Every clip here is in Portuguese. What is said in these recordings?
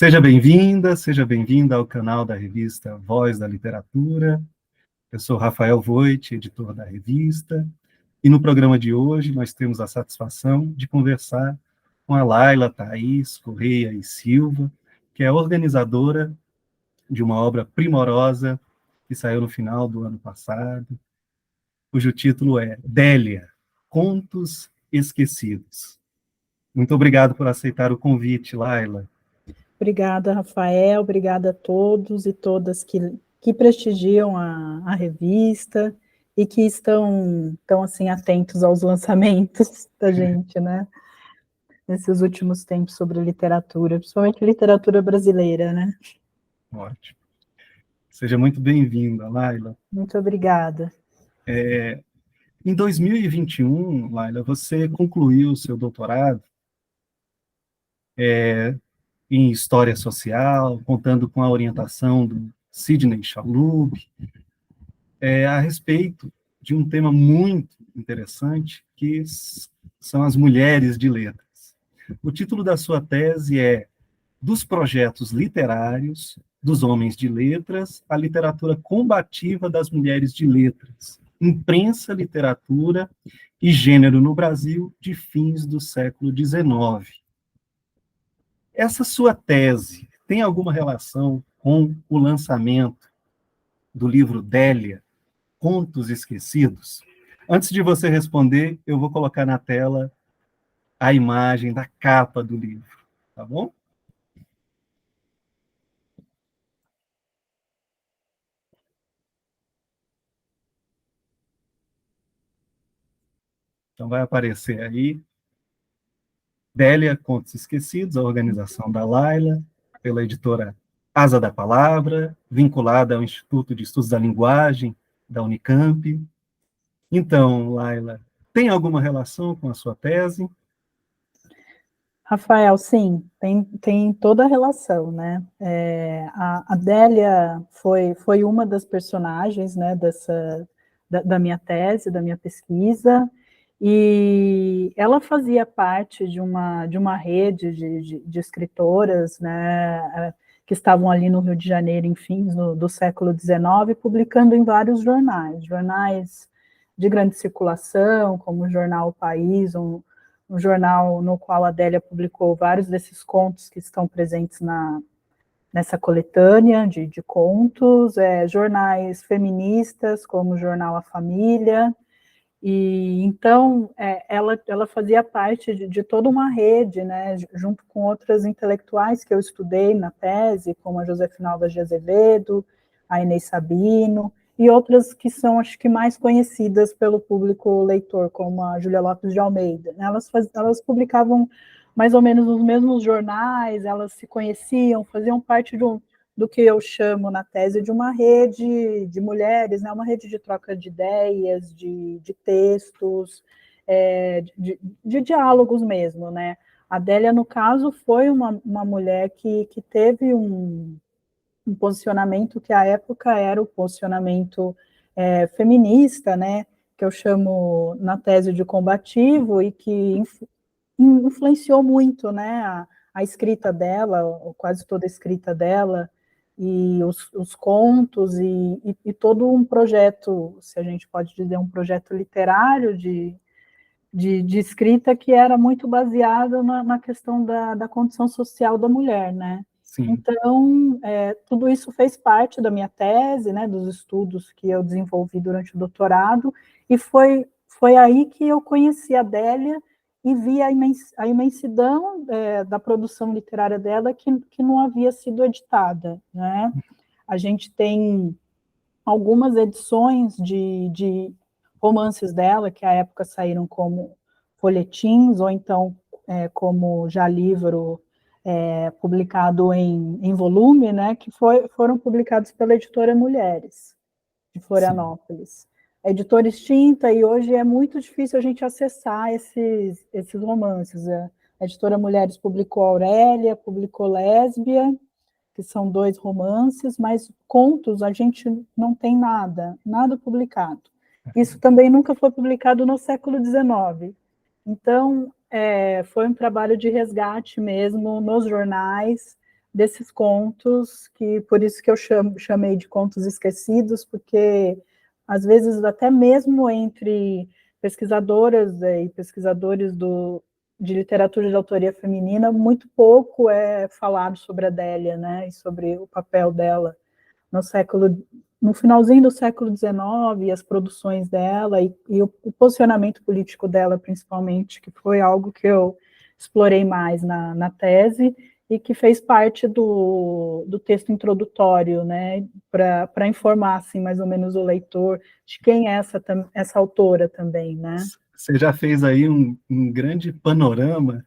Seja bem-vinda ao canal da revista Voz da Literatura. Eu sou Rafael Voit, editor da revista, e no programa de hoje nós temos a satisfação de conversar com a Laila Thaís Correia e Silva, que é organizadora de uma obra primorosa que saiu no final do ano passado, cujo título é Délia, Contos Esquecidos. Muito obrigado por aceitar o convite, Laila. Obrigada, Rafael, obrigada a todos e todas que prestigiam a revista e que estão assim, atentos aos lançamentos da gente, né? Nesses últimos tempos sobre literatura, principalmente literatura brasileira, né? Ótimo. Seja muito bem-vinda, Laila. Muito obrigada. Em 2021, Laila, você concluiu o seu doutorado em História Social, contando com a orientação do Sidney Chalub, a respeito de um tema muito interessante, que são as mulheres de letras. O título da sua tese é Dos projetos literários dos homens de letras à literatura combativa das mulheres de letras, imprensa, literatura e gênero no Brasil de fins do século XIX. Essa sua tese tem alguma relação com o lançamento do livro Délia, Contos Esquecidos? Antes de você responder, eu vou colocar na tela a imagem da capa do livro, tá bom? Então vai aparecer aí Délia, Contos Esquecidos, a organização da Laila, pela editora Asa da Palavra, vinculada ao Instituto de Estudos da Linguagem da Unicamp. Então, Laila, tem alguma relação com a sua tese? Rafael, sim, tem toda a relação, né? A Délia foi uma das personagens, né, da minha tese, da minha pesquisa, e ela fazia parte de uma rede de escritoras, né, que estavam ali no Rio de Janeiro, em fins do século XIX, publicando em vários jornais de grande circulação, como o jornal O País, um jornal no qual a Délia publicou vários desses contos que estão presentes nessa coletânea de contos, jornais feministas, como o jornal A Família, e então ela fazia parte de toda uma rede, né, junto com outras intelectuais que eu estudei na tese, como a Josefina Alves de Azevedo, a Inês Sabino, e outras que são, acho que, mais conhecidas pelo público leitor, como a Júlia Lopes de Almeida. Elas publicavam mais ou menos nos mesmos jornais, elas se conheciam, faziam parte do que eu chamo na tese de uma rede de mulheres, né, uma rede de troca de ideias, de textos, de diálogos mesmo, né. A Délia, no caso, foi uma mulher que teve um posicionamento que à época era o posicionamento feminista, né, que eu chamo na tese de combativo, e que influenciou muito, né, a escrita dela, ou quase toda a escrita dela, e os contos, e todo um projeto, se a gente pode dizer, um projeto literário de escrita que era muito baseado na questão da condição social da mulher, né. Sim. Então, tudo isso fez parte da minha tese, né, dos estudos que eu desenvolvi durante o doutorado, e foi aí que eu conheci a Délia e vi a imensidão da produção literária dela que não havia sido editada, né. A gente tem algumas edições de romances dela, que à época saíram como folhetins, ou então como já livro publicado em volume, né, que foram publicados pela editora Mulheres, de Florianópolis. Sim. A editora extinta, e hoje é muito difícil a gente acessar esses romances. A editora Mulheres publicou Aurélia, publicou Lésbia, que são 2 romances, mas contos a gente não tem nada publicado. Isso também nunca foi publicado no século XIX. Então, foi um trabalho de resgate mesmo nos jornais, desses contos, que por isso que eu chamei de contos esquecidos, porque às vezes até mesmo entre pesquisadoras e pesquisadores de literatura de autoria feminina, muito pouco é falado sobre a Adélia, né, e sobre o papel dela no finalzinho do século XIX, as produções dela e o posicionamento político dela, principalmente, que foi algo que eu explorei mais na tese, e que fez parte do texto introdutório, né, para informar, assim, mais ou menos o leitor de quem é essa autora também, né. Você já fez aí um grande panorama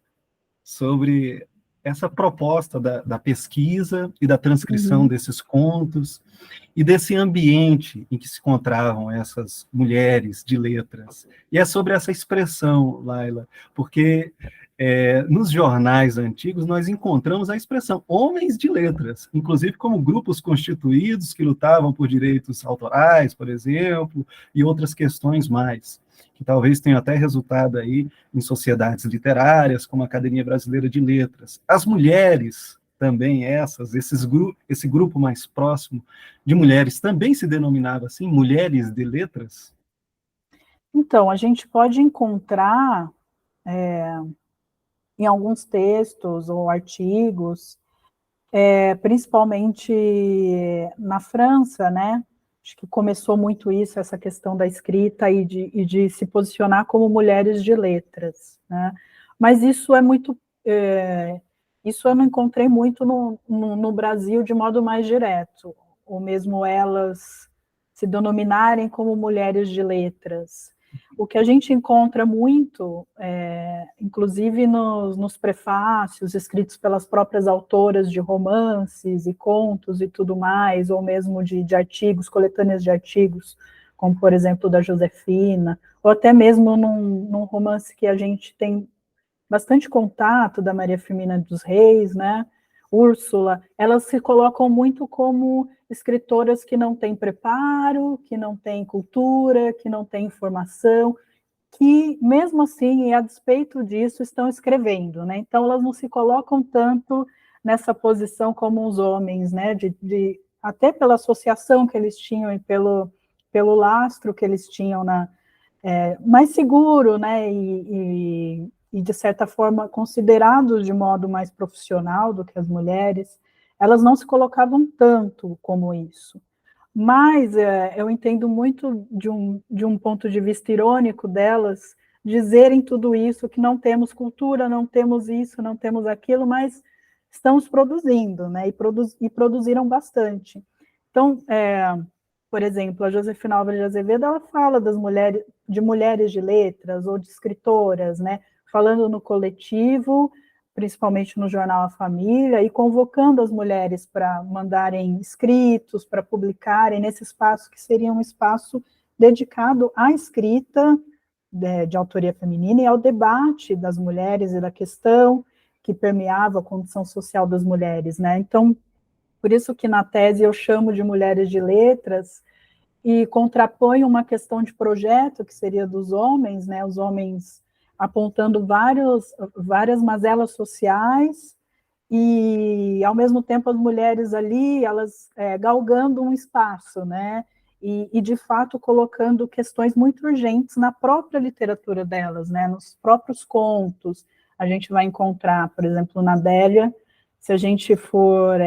sobre essa proposta da pesquisa e da transcrição desses contos e desse ambiente em que se encontravam essas mulheres de letras. E é sobre essa expressão, Laila, porque nos jornais antigos nós encontramos a expressão homens de letras, inclusive como grupos constituídos que lutavam por direitos autorais, por exemplo, e outras questões mais, que talvez tenham até resultado aí em sociedades literárias, como a Academia Brasileira de Letras. As mulheres também esse grupo mais próximo de mulheres também se denominava assim, mulheres de letras? Então, a gente pode encontrar em alguns textos ou artigos, principalmente na França, né? Acho que começou muito isso, essa questão da escrita e de se posicionar como mulheres de letras, né? Mas isso é muito... isso eu não encontrei muito no Brasil de modo mais direto, ou mesmo elas se denominarem como mulheres de letras. O que a gente encontra muito, inclusive nos prefácios escritos pelas próprias autoras de romances e contos e tudo mais, ou mesmo de artigos, coletâneas de artigos, como, por exemplo, da Josefina, ou até mesmo num romance que a gente tem bastante contato, da Maria Firmina dos Reis, né? Úrsula, elas se colocam muito como escritoras que não têm preparo, que não têm cultura, que não têm informação, que, mesmo assim, e a despeito disso, estão escrevendo, né? Então, elas não se colocam tanto nessa posição como os homens, né? Até pela associação que eles tinham e pelo lastro que eles tinham mais seguro, né? E, de certa forma, considerados de modo mais profissional do que as mulheres, elas não se colocavam tanto como isso. Mas eu entendo muito de um ponto de vista irônico delas dizerem tudo isso, que não temos cultura, não temos isso, não temos aquilo, mas estamos produzindo, né? E produziram bastante. Então, por exemplo, a Josefina Álvares de Azevedo, ela fala de mulheres de letras ou de escritoras, né? Falando no coletivo, principalmente no jornal A Família, e convocando as mulheres para mandarem escritos, para publicarem nesse espaço que seria um espaço dedicado à escrita de autoria feminina e ao debate das mulheres e da questão que permeava a condição social das mulheres, né? Então, por isso que na tese eu chamo de mulheres de letras e contraponho uma questão de projeto, que seria dos homens, né? Os homens apontando várias mazelas sociais e, ao mesmo tempo, as mulheres ali, elas galgando um espaço, né? E, de fato, colocando questões muito urgentes na própria literatura delas, né? Nos próprios contos. A gente vai encontrar, por exemplo, na Adélia, se a gente for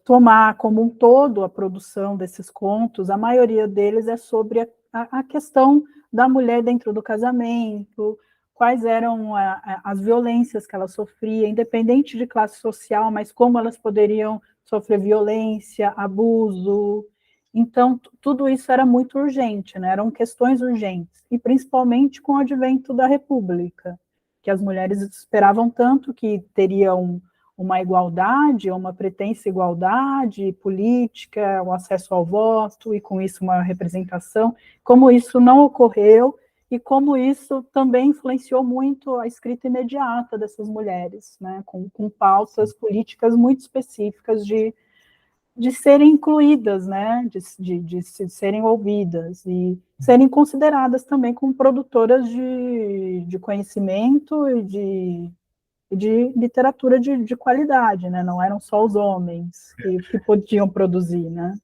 tomar como um todo a produção desses contos, a maioria deles é sobre a questão da mulher dentro do casamento, quais eram as violências que ela sofria, independente de classe social, mas como elas poderiam sofrer violência, abuso. Então, tudo isso era muito urgente, né? Eram questões urgentes, e principalmente com o advento da República, que as mulheres esperavam tanto que teriam uma igualdade, uma pretensa igualdade política, o acesso ao voto, e com isso uma representação, como isso não ocorreu, e como isso também influenciou muito a escrita imediata dessas mulheres, né, com pautas políticas muito específicas de serem incluídas, né, de serem ouvidas, e serem consideradas também como produtoras de conhecimento e e de literatura de qualidade, né? Não eram só os homens que podiam produzir, né?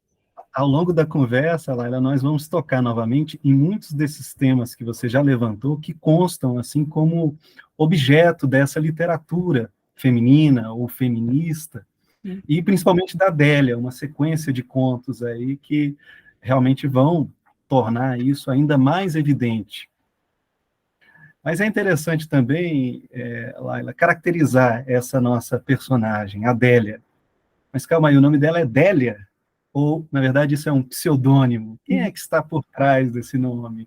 Ao longo da conversa, Laila, nós vamos tocar novamente em muitos desses temas que você já levantou, que constam assim como objeto dessa literatura feminina ou feminista, e principalmente da Adélia, uma sequência de contos aí que realmente vão tornar isso ainda mais evidente. Mas é interessante também, Laila, caracterizar essa nossa personagem, Adélia. Mas calma aí, o nome dela é Délia? Ou, na verdade, isso é um pseudônimo? Quem é que está por trás desse nome?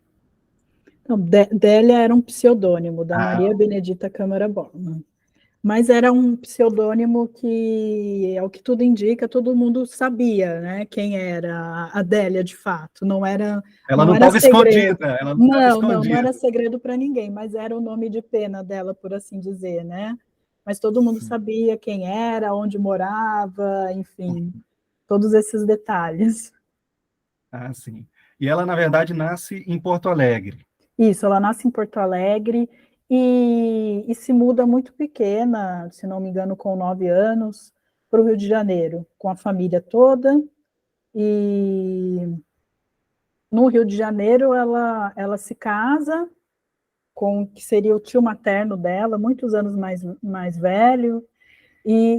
Então, Délia era um pseudônimo da Ah, Maria Benedita Câmara Bormann. Mas era um pseudônimo que, ao que tudo indica, todo mundo sabia, né, quem era a Adélia de fato. ela Não não era estava segredo. escondida, ela não estava Não escondida. era segredo para ninguém, mas era o nome de pena dela, por assim dizer, né? Mas todo mundo Sim. sabia quem era, onde morava, enfim, todos esses detalhes. Ah, sim. E ela, na verdade, nasce em Porto Alegre. Isso, ela nasce em Porto Alegre e se muda muito pequena, se não me engano, com 9 anos, para o Rio de Janeiro, com a família toda. E no Rio de Janeiro ela se casa com o que seria o tio materno dela, muitos anos mais velho,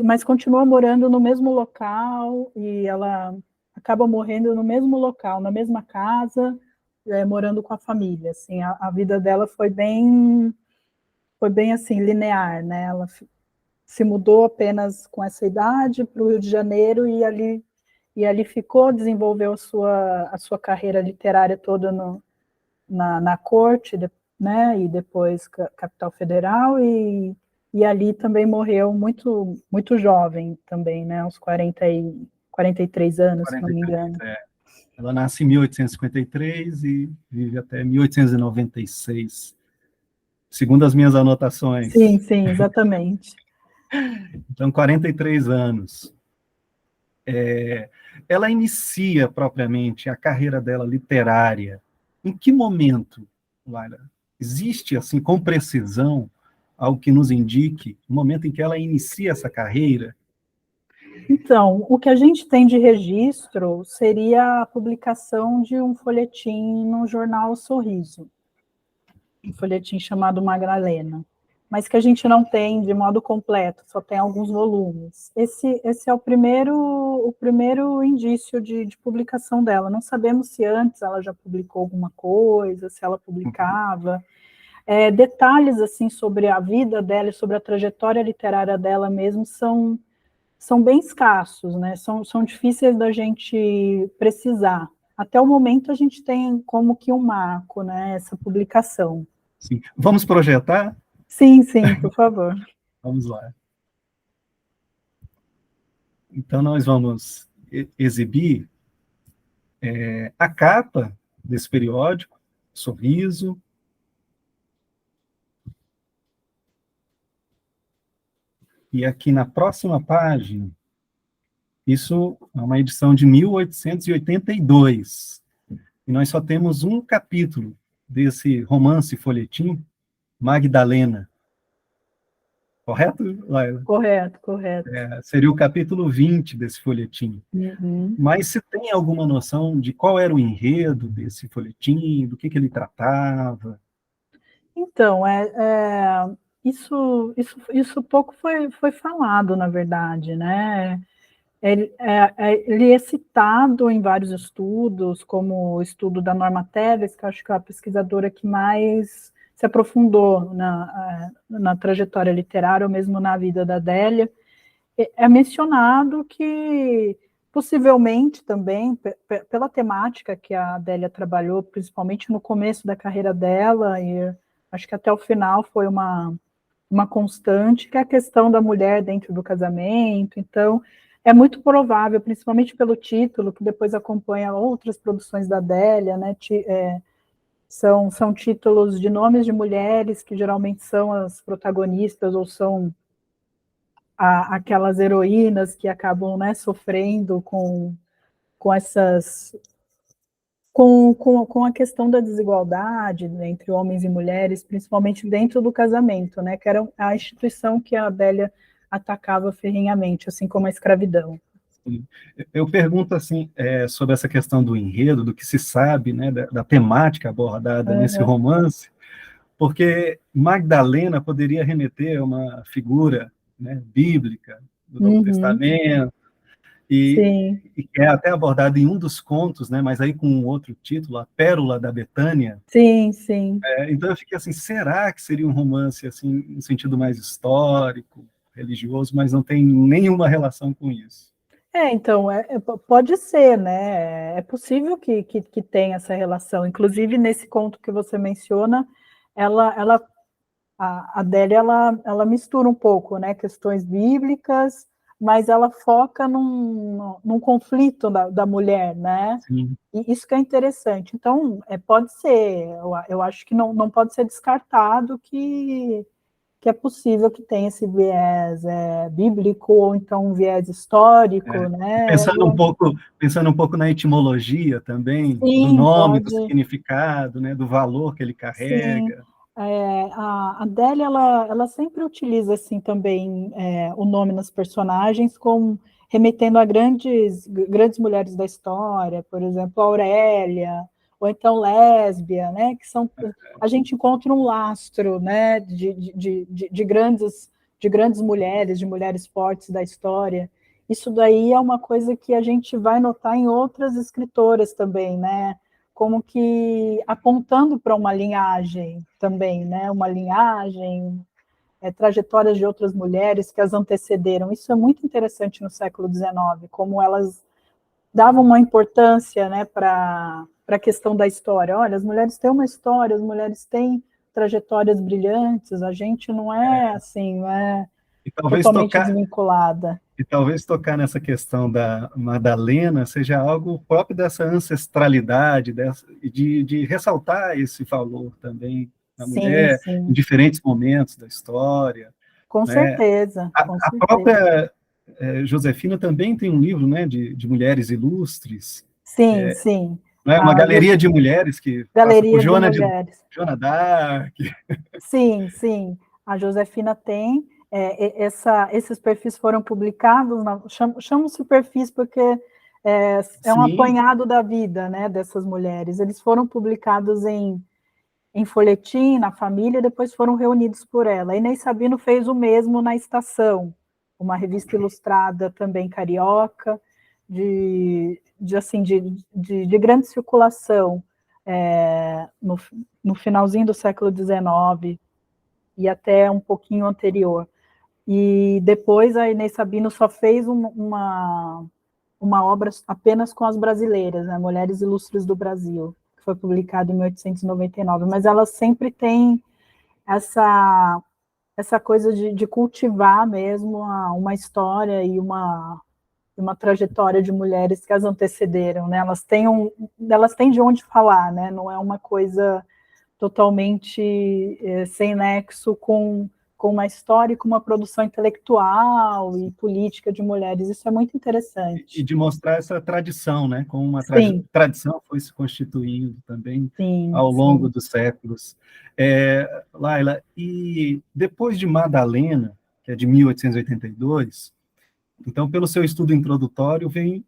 mas continua morando no mesmo local e ela acaba morrendo no mesmo local, na mesma casa, morando com a família. Assim, a vida dela foi bem assim linear, né? Ela se mudou apenas com essa idade para o Rio de Janeiro e ali ficou, desenvolveu a sua carreira literária toda na corte, né? E depois capital federal e ali também morreu muito jovem também, né? Aos 43 anos, se não me 43, engano. é. Ela nasce em 1853 e vive até 1896, segundo as minhas anotações. Sim, exatamente. Então, 43 anos. Ela inicia propriamente a carreira dela literária. Em que momento, Laila, existe, assim, com precisão, algo que nos indique o momento em que ela inicia essa carreira? Então, o que a gente tem de registro seria a publicação de um folhetim no jornal Sorriso, um folhetim chamado Magdalena, mas que a gente não tem de modo completo, só tem alguns volumes. Esse é o primeiro indício de publicação dela. Não sabemos se antes ela já publicou alguma coisa, se ela publicava. Detalhes assim sobre a vida dela e sobre a trajetória literária dela mesmo são bem escassos, né? São difíceis da gente precisar. Até o momento a gente tem como que um marco, né? Essa publicação. Sim. Vamos projetar? Sim, por favor. Vamos lá. Então, nós vamos exibir a capa desse periódico, Sorriso, e aqui na próxima página, isso é uma edição de 1882, e nós só temos um capítulo desse romance folhetim, Magdalena. Correto, Laila? Correto. Seria o capítulo 20 desse folhetim. Uhum. Mas você tem alguma noção de qual era o enredo desse folhetim, do que ele tratava? Então, isso pouco foi falado, na verdade, né? Ele é citado em vários estudos, como o estudo da Norma Telles, que eu acho que é a pesquisadora que mais se aprofundou na trajetória literária, ou mesmo na vida da Adélia. É mencionado que, possivelmente também, pela temática que a Adélia trabalhou, principalmente no começo da carreira dela, e acho que até o final foi uma constante, que é a questão da mulher dentro do casamento. Então, é muito provável, principalmente pelo título, que depois acompanha outras produções da Adélia, né? São títulos de nomes de mulheres que geralmente são as protagonistas ou são aquelas heroínas que acabam, né, sofrendo com essas com a questão da desigualdade, né, entre homens e mulheres, principalmente dentro do casamento, né, que era a instituição que a Adélia atacava ferrenhamente, assim como a escravidão. Eu pergunto assim, sobre essa questão do enredo, do que se sabe, né, da temática abordada nesse Uhum. romance, porque Magdalena poderia remeter a uma figura, né, bíblica do Novo Uhum. Testamento, e, Sim, e que é até abordado em um dos contos, né, mas aí com um outro título, A Pérola da Betânia. sim, sim. Então eu fiquei assim, será que seria um romance assim, no sentido mais histórico, religioso, mas não tem nenhuma relação com isso? Então, pode ser, né? É possível que tenha essa relação. Inclusive, nesse conto que você menciona, a Adélia, ela mistura um pouco, né? Questões bíblicas, mas ela foca num conflito da mulher, né? Sim. E isso que é interessante. Então, pode ser, eu acho que não pode ser descartado que é possível que tenha esse viés bíblico ou então um viés histórico, né? Pensando um pouco na etimologia também, do Sim, nome, do pode, significado, né, do valor que ele sim. carrega. A Adélia, ela sempre utiliza assim também o nome nas personagens como remetendo a grandes mulheres da história, por exemplo, Aurélia, ou então Lésbia, né, que são, a gente encontra um lastro, né, de grandes mulheres, de mulheres fortes da história. Isso daí é uma coisa que a gente vai notar em outras escritoras também, né, como que apontando para uma linhagem também, né? Uma linhagem, trajetórias de outras mulheres que as antecederam. Isso é muito interessante no século XIX, como elas davam uma importância, né, para a questão da história. Olha, as mulheres têm uma história, as mulheres têm trajetórias brilhantes, a gente não é assim, não é E talvez totalmente tocar, desvinculada. e talvez tocar nessa questão da Madalena seja algo próprio dessa ancestralidade, de ressaltar esse valor também da Sim, mulher em sim, diferentes momentos da história, com né? certeza, com A certeza. própria Josefina também tem um livro, né, de mulheres ilustres, Sim, sim. né, uma A galeria de mulheres que passa por Galeria de Mulheres. Joana d'Arc. Sim, sim. A Josefina tem. Esses perfis foram publicados, chamo-se perfis porque é um Sim, apanhado da vida, né, dessas mulheres. Eles foram publicados em folhetim, na família, e depois foram reunidos por ela. A Inês Sabino fez o mesmo na Estação, uma revista ilustrada também carioca, de grande circulação, no finalzinho do século XIX e até um pouquinho anterior. E depois a Inês Sabino só fez uma obra apenas com as brasileiras, né, Mulheres Ilustres do Brasil, que foi publicado em 1899, mas ela sempre tem essa, essa coisa de cultivar mesmo história e uma trajetória de mulheres que as antecederam, né? Elas têm de onde falar, né? Não é uma coisa totalmente sem nexo com uma história e com uma produção intelectual e política de mulheres. Isso é muito e interessante. de mostrar essa tradição, né, como uma Sim, tradição foi se constituindo também sim, ao longo sim, dos séculos. Laila, e depois de Madalena, que é de 1882, então, pelo seu estudo introdutório, vem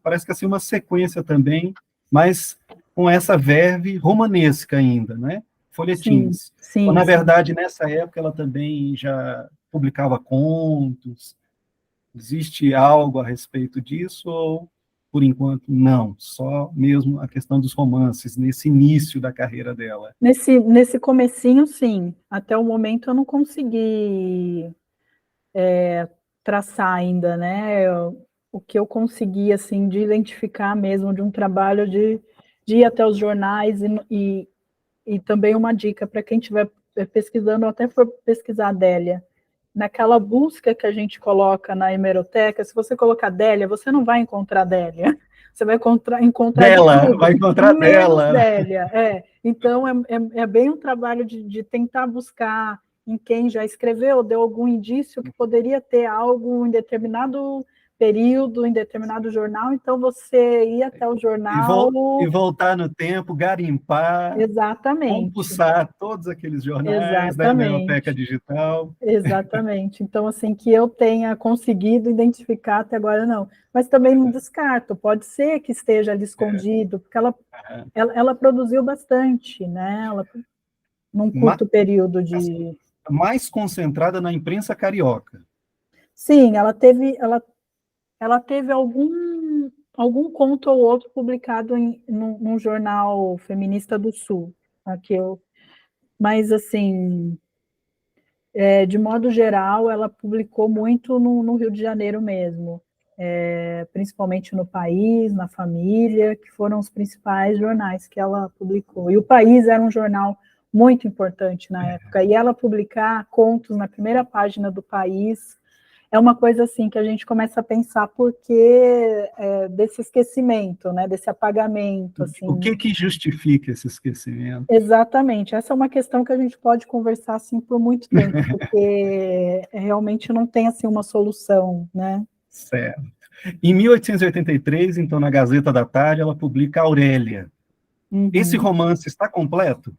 parece que assim, uma sequência também, mas com essa verve romanesca ainda, né? sim, Folhetins. Ou, sim, na sim. verdade, nessa época ela também já publicava contos. Existe algo a respeito disso ou, por enquanto, não? Só mesmo a questão dos romances, nesse início da carreira dela. Nesse comecinho, sim. Até o momento eu não consegui traçar ainda, né? O que eu consegui, assim, de identificar mesmo de um trabalho de ir até os jornais e também uma dica para quem estiver pesquisando, ou até for pesquisar Adélia. Naquela busca que a gente coloca na hemeroteca, se você colocar Adélia, você não vai encontrar Adélia. Você vai encontrar de Dela, tudo, vai encontrar menos dela. Délia. Então, é bem um trabalho de tentar buscar em quem já escreveu, deu algum indício que poderia ter algo em determinado período em determinado jornal, então você ia até o jornal... E voltar no tempo, garimpar, Exatamente, compulsar todos aqueles jornais, né, na Hemeroteca exatamente, Digital. exatamente. Então, assim, que eu tenha conseguido identificar até agora, não. Mas também não descarto, pode ser que esteja ali escondido, porque ela produziu bastante, né? Ela, num Ma- curto período de... Mais concentrada na imprensa carioca. Sim, ela teve algum conto ou outro publicado num jornal feminista do Sul, aqui mas assim, de modo geral, ela publicou muito no Rio de Janeiro mesmo, principalmente no País, na Família, que foram os principais jornais que ela publicou. E o País era um jornal muito importante na época, e ela publicar contos na primeira página do País é uma coisa assim que a gente começa a pensar porque desse esquecimento, né, desse apagamento, assim. O que justifica esse esquecimento? Exatamente, essa é uma questão que a gente pode conversar assim por muito tempo, porque realmente não tem assim uma solução, né? Certo. Em 1883, então, na Gazeta da Tarde, ela publica Aurélia. Esse Uhum. romance está completo?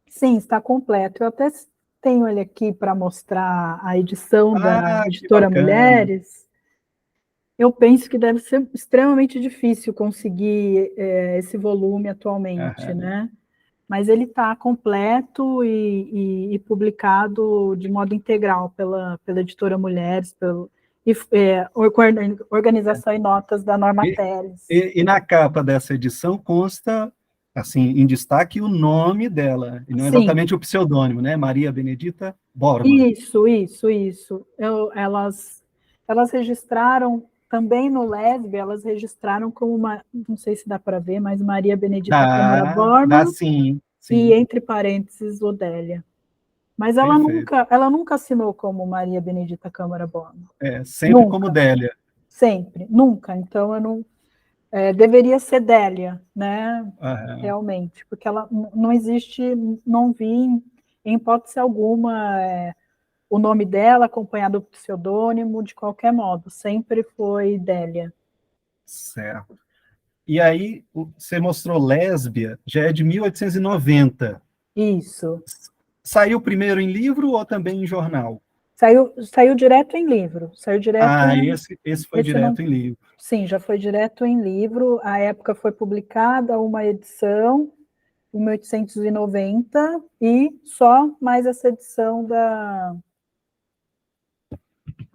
Sim, está completo. Eu até tenho ele aqui para mostrar a edição da Que editora bacana. Mulheres. Eu penso que deve ser extremamente difícil conseguir esse volume atualmente, Aham. né? Mas ele está completo e publicado de modo integral pela editora Mulheres, organização e notas da Norma E, Teles. e na capa dessa edição consta, assim, em destaque, o nome dela, e não Sim, exatamente o pseudônimo, né? Maria Benedita Bormann. isso. Elas registraram, também no Lesbe, elas registraram como uma, não sei se dá para ver, mas Maria Benedita Câmara Dá Bormann sim, e, sim, entre parênteses, Odélia. Mas perfeito. ela nunca assinou como Maria Benedita Câmara Bormann. Sempre como Nunca, Délia. sempre, nunca. Então, eu não, deveria ser Délia, né? Aham. Realmente, porque ela não existe, não vi em hipótese alguma o nome dela acompanhado do pseudônimo, de qualquer modo, sempre foi Délia. Certo. E aí, você mostrou Lésbia, já é de 1890. Isso. Saiu primeiro em livro ou também em jornal? Saiu direto em livro. Saiu direto. Esse foi Esse não. direto em livro. Sim, já foi direto em livro. À época foi publicada uma edição em 1890 e só mais essa edição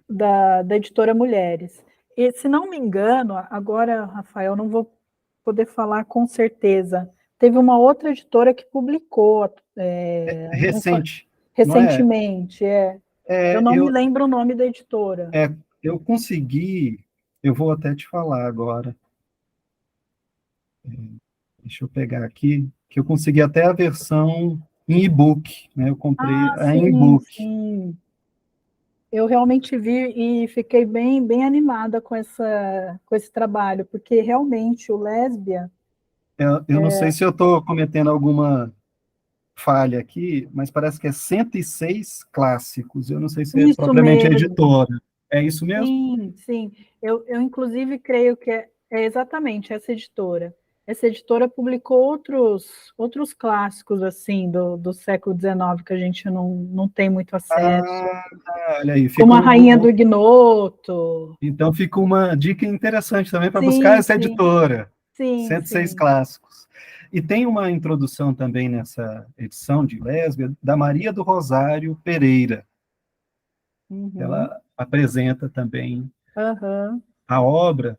da editora Mulheres. E, se não me engano, agora, Rafael, não vou poder falar com certeza. Teve uma outra editora que publicou Recente, não é? recentemente. Eu É, não me eu, lembro o nome da editora. é, eu consegui, eu vou até te falar agora, deixa eu pegar aqui, que eu consegui até a versão em e-book, né? Eu comprei Ah, em sim, e-book. sim. Eu realmente vi e fiquei bem animada com esse trabalho, porque realmente o Lésbia, Eu não sei se eu estou cometendo alguma falha aqui, mas parece que é 106 clássicos. Eu não sei se é isso propriamente a mesmo. editora. É isso mesmo? Sim, sim. Eu inclusive creio que é exatamente essa editora. Essa editora publicou outros clássicos assim do século XIX que a gente não tem muito acesso, Ah, olha aí, como a Rainha do Ignoto. então fica uma dica interessante também para buscar Sim, essa sim, editora, sim, 106 sim. clássicos. E tem uma introdução também nessa edição de Lésbia, da Maria do Rosário Pereira. Uhum, Ela apresenta também aham, a obra,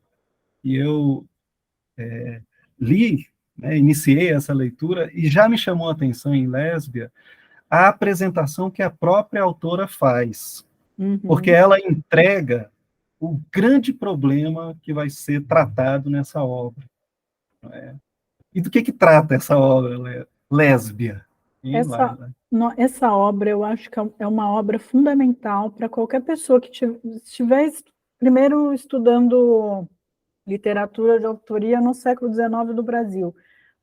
e eu li, né, iniciei essa leitura, e já me chamou a atenção em Lésbia a apresentação que a própria autora faz, porque uhum. ela entrega o grande problema que vai ser tratado nessa obra. E do que trata essa obra, Lésbia? E vai, Essa, vai. essa obra, eu acho que é uma obra fundamental para qualquer pessoa que estiver primeiro estudando literatura de autoria no século XIX do Brasil,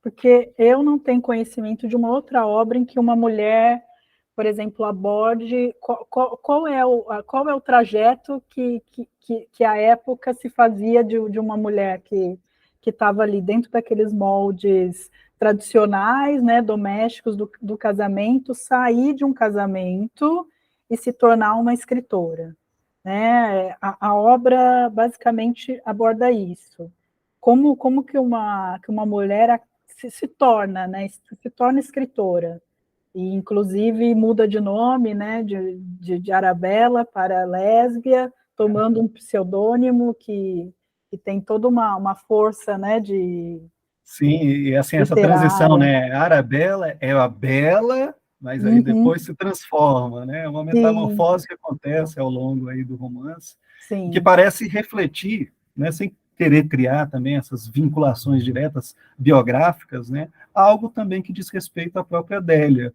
porque eu não tenho conhecimento de uma outra obra em que uma mulher por exemplo, aborde qual é o trajeto que a época se fazia de uma mulher que estava ali dentro daqueles moldes tradicionais, né, domésticos do casamento, sair de um casamento e se tornar uma escritora. Né? A obra basicamente aborda isso. Como que uma mulher se torna, né, se torna escritora, e inclusive muda de nome, né, de Arabella para Lésbia, tomando um pseudônimo que tem toda uma força, né, de Sim, e assim, essa transição, literária. né? Arabella é a bela, mas aí Uhum, depois se transforma, né? É uma sim, metamorfose que acontece ao longo aí do romance, e que sim. parece refletir, né, sem querer criar também essas vinculações diretas biográficas, né? Algo também que diz respeito à própria Adélia.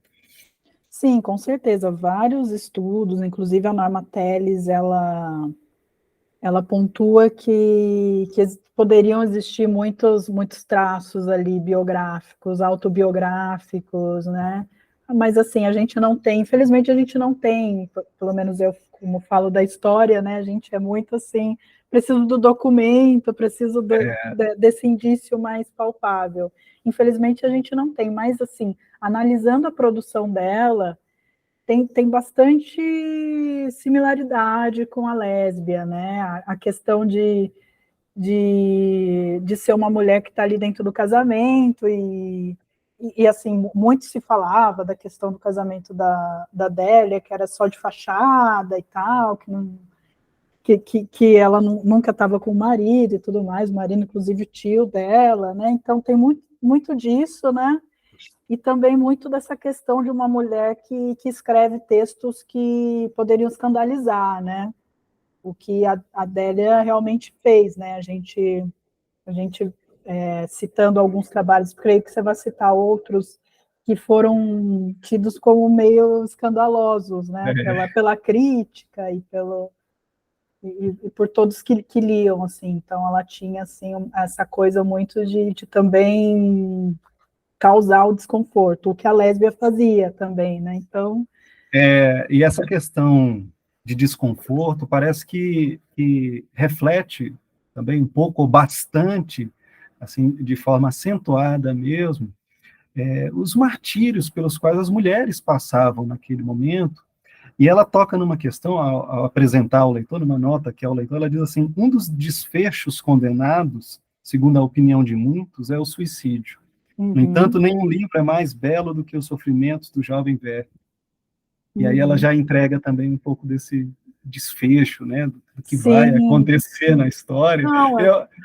Sim, com certeza. Vários estudos, inclusive a Norma Telles, ela pontua que poderiam existir muitos traços ali biográficos, autobiográficos, né? Mas assim, a gente não tem, infelizmente a gente não tem, pelo menos eu, como falo da história, né? A gente é muito assim, preciso do documento, preciso desse indício mais palpável. Infelizmente a gente não tem, mas assim, analisando a produção dela, tem bastante similaridade com a lésbia, né? A questão de ser uma mulher que está ali dentro do casamento assim, muito se falava da questão do casamento da Adélia, que era só de fachada e tal, que ela nunca estava com o marido e tudo mais, o marido, inclusive, o tio dela, né? Então tem muito disso, né? E também muito dessa questão de uma mulher que escreve textos que poderiam escandalizar, né? O que a Adélia realmente fez, né? A gente citando alguns trabalhos, creio que você vai citar outros que foram tidos como meio escandalosos, né? Pela crítica e por todos que liam, assim. Então, ela tinha assim essa coisa muito de também causar o desconforto, o que a lésbia fazia também, né? Então, E essa questão de desconforto parece que reflete também um pouco, ou bastante, assim, de forma acentuada mesmo, os martírios pelos quais as mulheres passavam naquele momento. E ela toca numa questão, ao apresentar ao leitor, numa nota que é ao leitor, ela diz assim: um dos desfechos condenados, segundo a opinião de muitos, é o suicídio. No entanto, uhum, nenhum livro é mais belo do que os sofrimentos do jovem velho. E aí ela uhum. já entrega também um pouco desse desfecho, né, do que vai Sim, acontecer na história. não,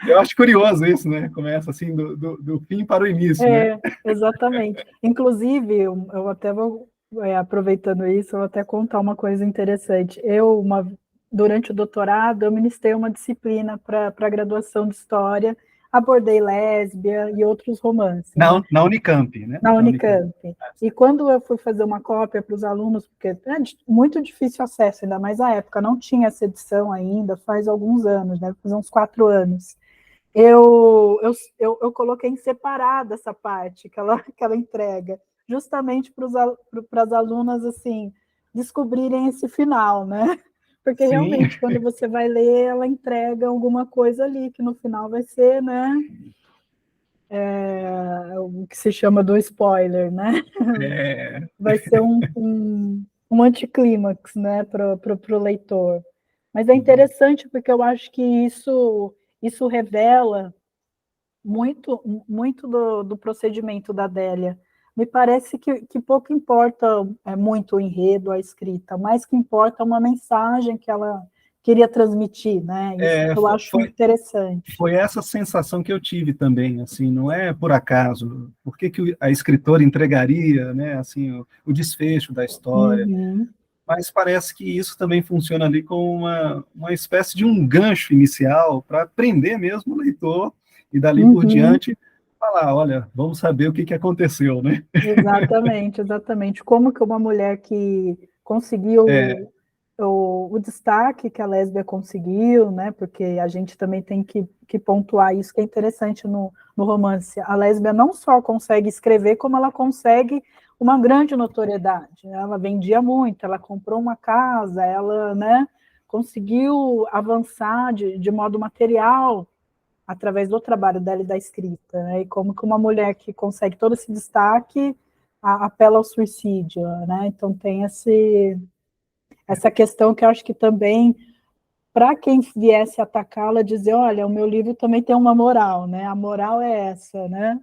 Eu acho curioso isso, né? Começa assim do fim para o início, né? exatamente. Inclusive, eu até vou, aproveitando isso, eu vou até contar uma coisa interessante. Durante o doutorado, eu ministrei uma disciplina para a graduação de História, abordei lésbia e outros romances, né? Na Unicamp, né? Na Na Unicamp. Unicamp. E quando eu fui fazer uma cópia para os alunos, porque é muito difícil acesso, ainda mais à época, não tinha essa edição ainda, faz alguns anos, né? Faz uns 4 anos. Eu coloquei em separado essa parte que ela entrega, justamente para as alunas, assim, descobrirem esse final, né? Porque Sim, realmente, quando você vai ler, ela entrega alguma coisa ali, que no final vai ser, né? O que se chama do spoiler, né? é, Vai ser um anticlímax, né, para o leitor. Mas é interessante porque eu acho que isso revela muito do procedimento da Adélia. Me parece que pouco importa muito o enredo, a escrita, mais que importa uma mensagem que ela queria transmitir, né? Isso é, eu acho interessante. foi essa sensação que eu tive também, assim, não é por acaso. Por que, que a escritora entregaria, né, assim, o desfecho da história? Uhum, Mas parece que isso também funciona ali como uma espécie de um gancho inicial para prender mesmo o leitor e dali por uhum. diante falar, olha, vamos saber o que, que aconteceu, né? Exatamente, exatamente. Como que uma mulher que É, conseguiu o destaque que a lésbia conseguiu, né? Porque a gente também tem que pontuar isso que é interessante no romance. A lésbia não só consegue escrever, como ela consegue uma grande notoriedade. Ela vendia muito, ela comprou uma casa, ela, né, conseguiu avançar de modo material através do trabalho dela e da escrita, né? E como que uma mulher que consegue todo esse destaque apela ao suicídio, né? Então tem essa questão que eu acho que também, para quem viesse atacá-la, dizer, olha, o meu livro também tem uma moral, né? A moral é essa, né?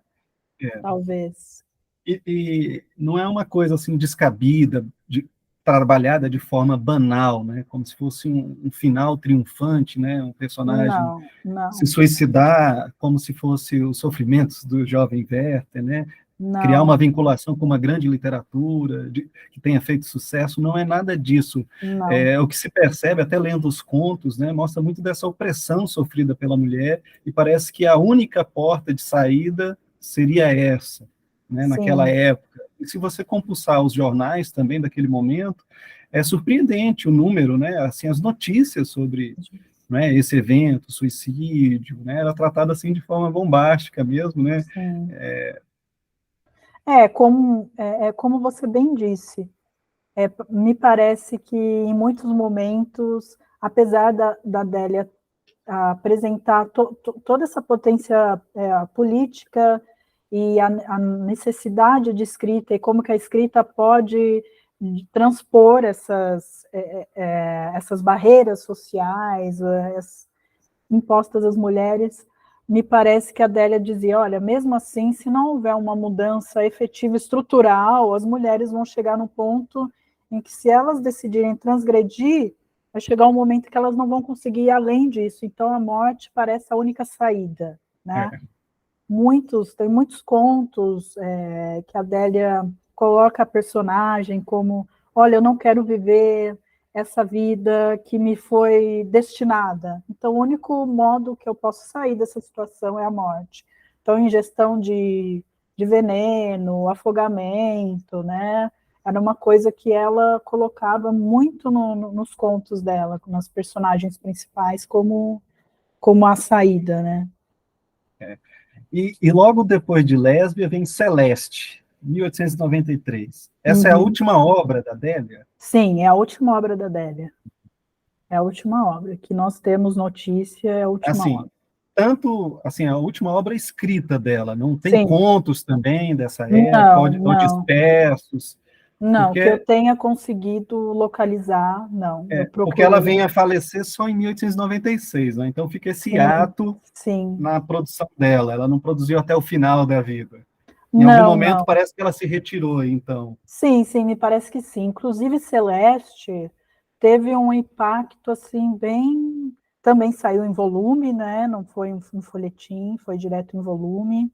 É. Talvez. E não é uma coisa assim descabida, trabalhada de forma banal, né? Como se fosse um final triunfante, né? Um personagem Não, não, se suicidar como se fosse os sofrimentos do jovem Werther, né? Criar não, uma vinculação com uma grande literatura que tenha feito sucesso, não é nada disso. não. O que se percebe, até lendo os contos, né, mostra muito dessa opressão sofrida pela mulher, e parece que a única porta de saída seria essa, né, naquela Sim, época. E se você compulsar os jornais também daquele momento, é surpreendente o número, né, assim, as notícias sobre, né, esse evento, suicídio, né, era tratado assim de forma bombástica mesmo, né. sim. É como você bem disse, me parece que em muitos momentos, apesar da Adélia apresentar toda essa potência política e a necessidade de escrita e como que a escrita pode transpor essas barreiras sociais impostas às mulheres, me parece que a Adélia dizia, olha, mesmo assim, se não houver uma mudança efetiva estrutural, as mulheres vão chegar no ponto em que, se elas decidirem transgredir, vai chegar um momento que elas não vão conseguir ir além disso. Então, a morte parece a única saída, né? É. Tem muitos contos que a Adélia coloca a personagem como, olha, eu não quero viver essa vida que me foi destinada. Então, o único modo que eu posso sair dessa situação é a morte. Então, ingestão de veneno, afogamento, né? Era uma coisa que ela colocava muito nos contos dela, nas personagens principais, como a saída, né? E logo depois de Lésbia vem Celeste, 1893. Essa é a Uhum. última obra da Adélia? Sim, é a última obra da Adélia. É a última obra que nós temos notícia, é a última Assim, obra. tanto assim, a última obra escrita dela, não tem Sim, contos também dessa época, não, ou não, dispersos, não, que eu porque, tenha conseguido localizar, não, eu porque ela procurei. vem a falecer só em 1896, né? Então fica esse Sim, ato sim, na produção dela, ela não produziu até o final da vida. Em algum não, momento não. parece que ela se retirou, então. Sim, sim, me parece que sim. Inclusive, Celeste teve um impacto, assim, bem... Também saiu em volume, né? Não foi um folhetim, foi direto em volume.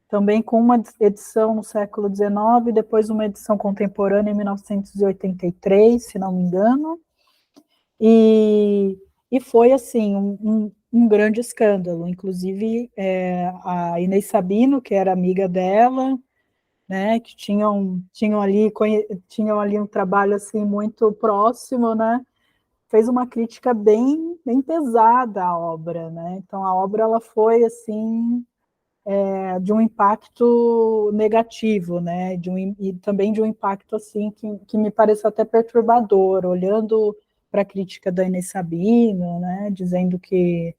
Também com uma edição no século XIX, depois uma edição contemporânea em 1983, se não me engano, e foi, assim, um grande escândalo. Inclusive, a Inês Sabino, que era amiga dela, né, que tinham ali um trabalho, assim, muito próximo, né, fez uma crítica bem, bem pesada à obra, né, então a obra, ela foi, assim, de um impacto negativo, né, e também de um impacto, assim, que me pareceu até perturbador, olhando para a crítica da Inês Sabino, né, dizendo que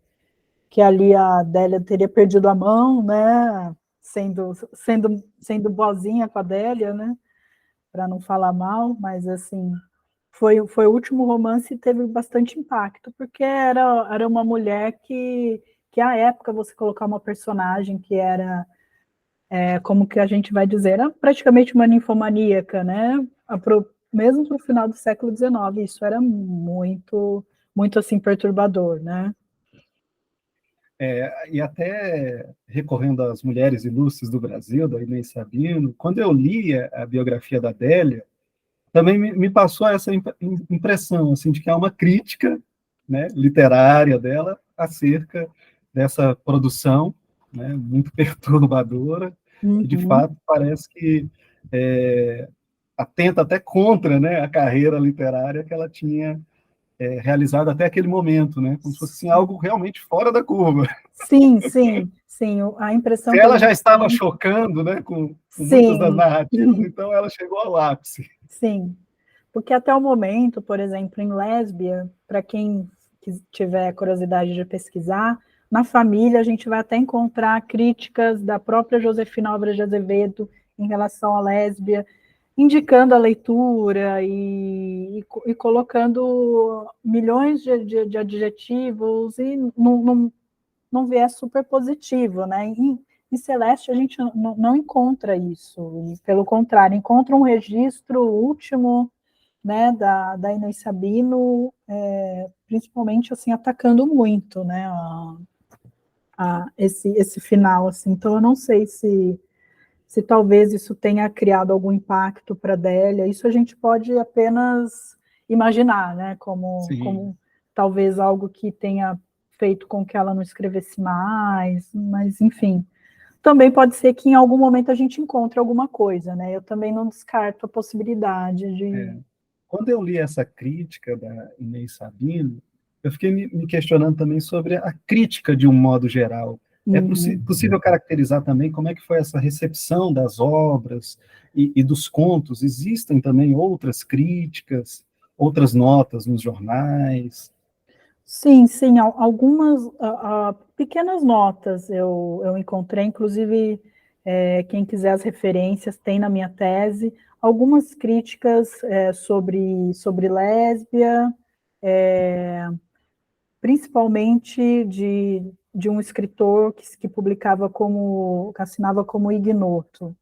ali a Adélia teria perdido a mão, né, sendo boazinha com a Adélia, né, para não falar mal, mas, assim, foi o último romance e teve bastante impacto, porque era uma mulher que à época você colocar uma personagem que era como que a gente vai dizer, era praticamente uma ninfomaníaca, né? Mesmo para o final do século XIX, isso era muito, muito assim perturbador, né? E até recorrendo às mulheres ilustres do Brasil, da Inês Sabino, quando eu li a biografia da Adélia, também me passou essa impressão assim, de que há uma crítica, né, literária dela acerca dessa produção, né, muito perturbadora, que de Uhum. fato parece que atenta até contra, né, a carreira literária que ela tinha realizado até aquele momento, né? Como se fosse assim, algo realmente fora da curva. Sim, sim, sim. A impressão Se que a ela já gente estava tem. chocando, né, com muitas das Sim, narrativas, então ela chegou ao ápice. sim. Porque até o momento, por exemplo, em Lésbia, para quem tiver curiosidade de pesquisar, na família a gente vai até encontrar críticas da própria Josefina Álvares de Azevedo em relação à lésbia, indicando a leitura e colocando milhões de adjetivos e num viés super positivo, né? Em Celeste a gente não encontra isso, e, pelo contrário, encontra um registro último, né, da Inês Sabino, principalmente assim atacando muito, né, esse final, assim. Então eu não sei se talvez isso tenha criado algum impacto para a Adélia. Isso a gente pode apenas imaginar, né, Sim. como talvez algo que tenha feito com que ela não escrevesse mais, mas enfim. Também pode ser que em algum momento a gente encontre alguma coisa, né? Eu também não descarto a possibilidade de. Quando eu li essa crítica da Inês Sabino, eu fiquei me questionando também sobre a crítica de um modo geral. É Uhum. possível caracterizar também como é que foi essa recepção das obras e dos contos? Existem também outras críticas, outras notas nos jornais? Sim, sim, algumas pequenas notas eu encontrei, inclusive, quem quiser as referências tem na minha tese, algumas críticas sobre lésbia, principalmente de um escritor que publicava que assinava como Ignoto,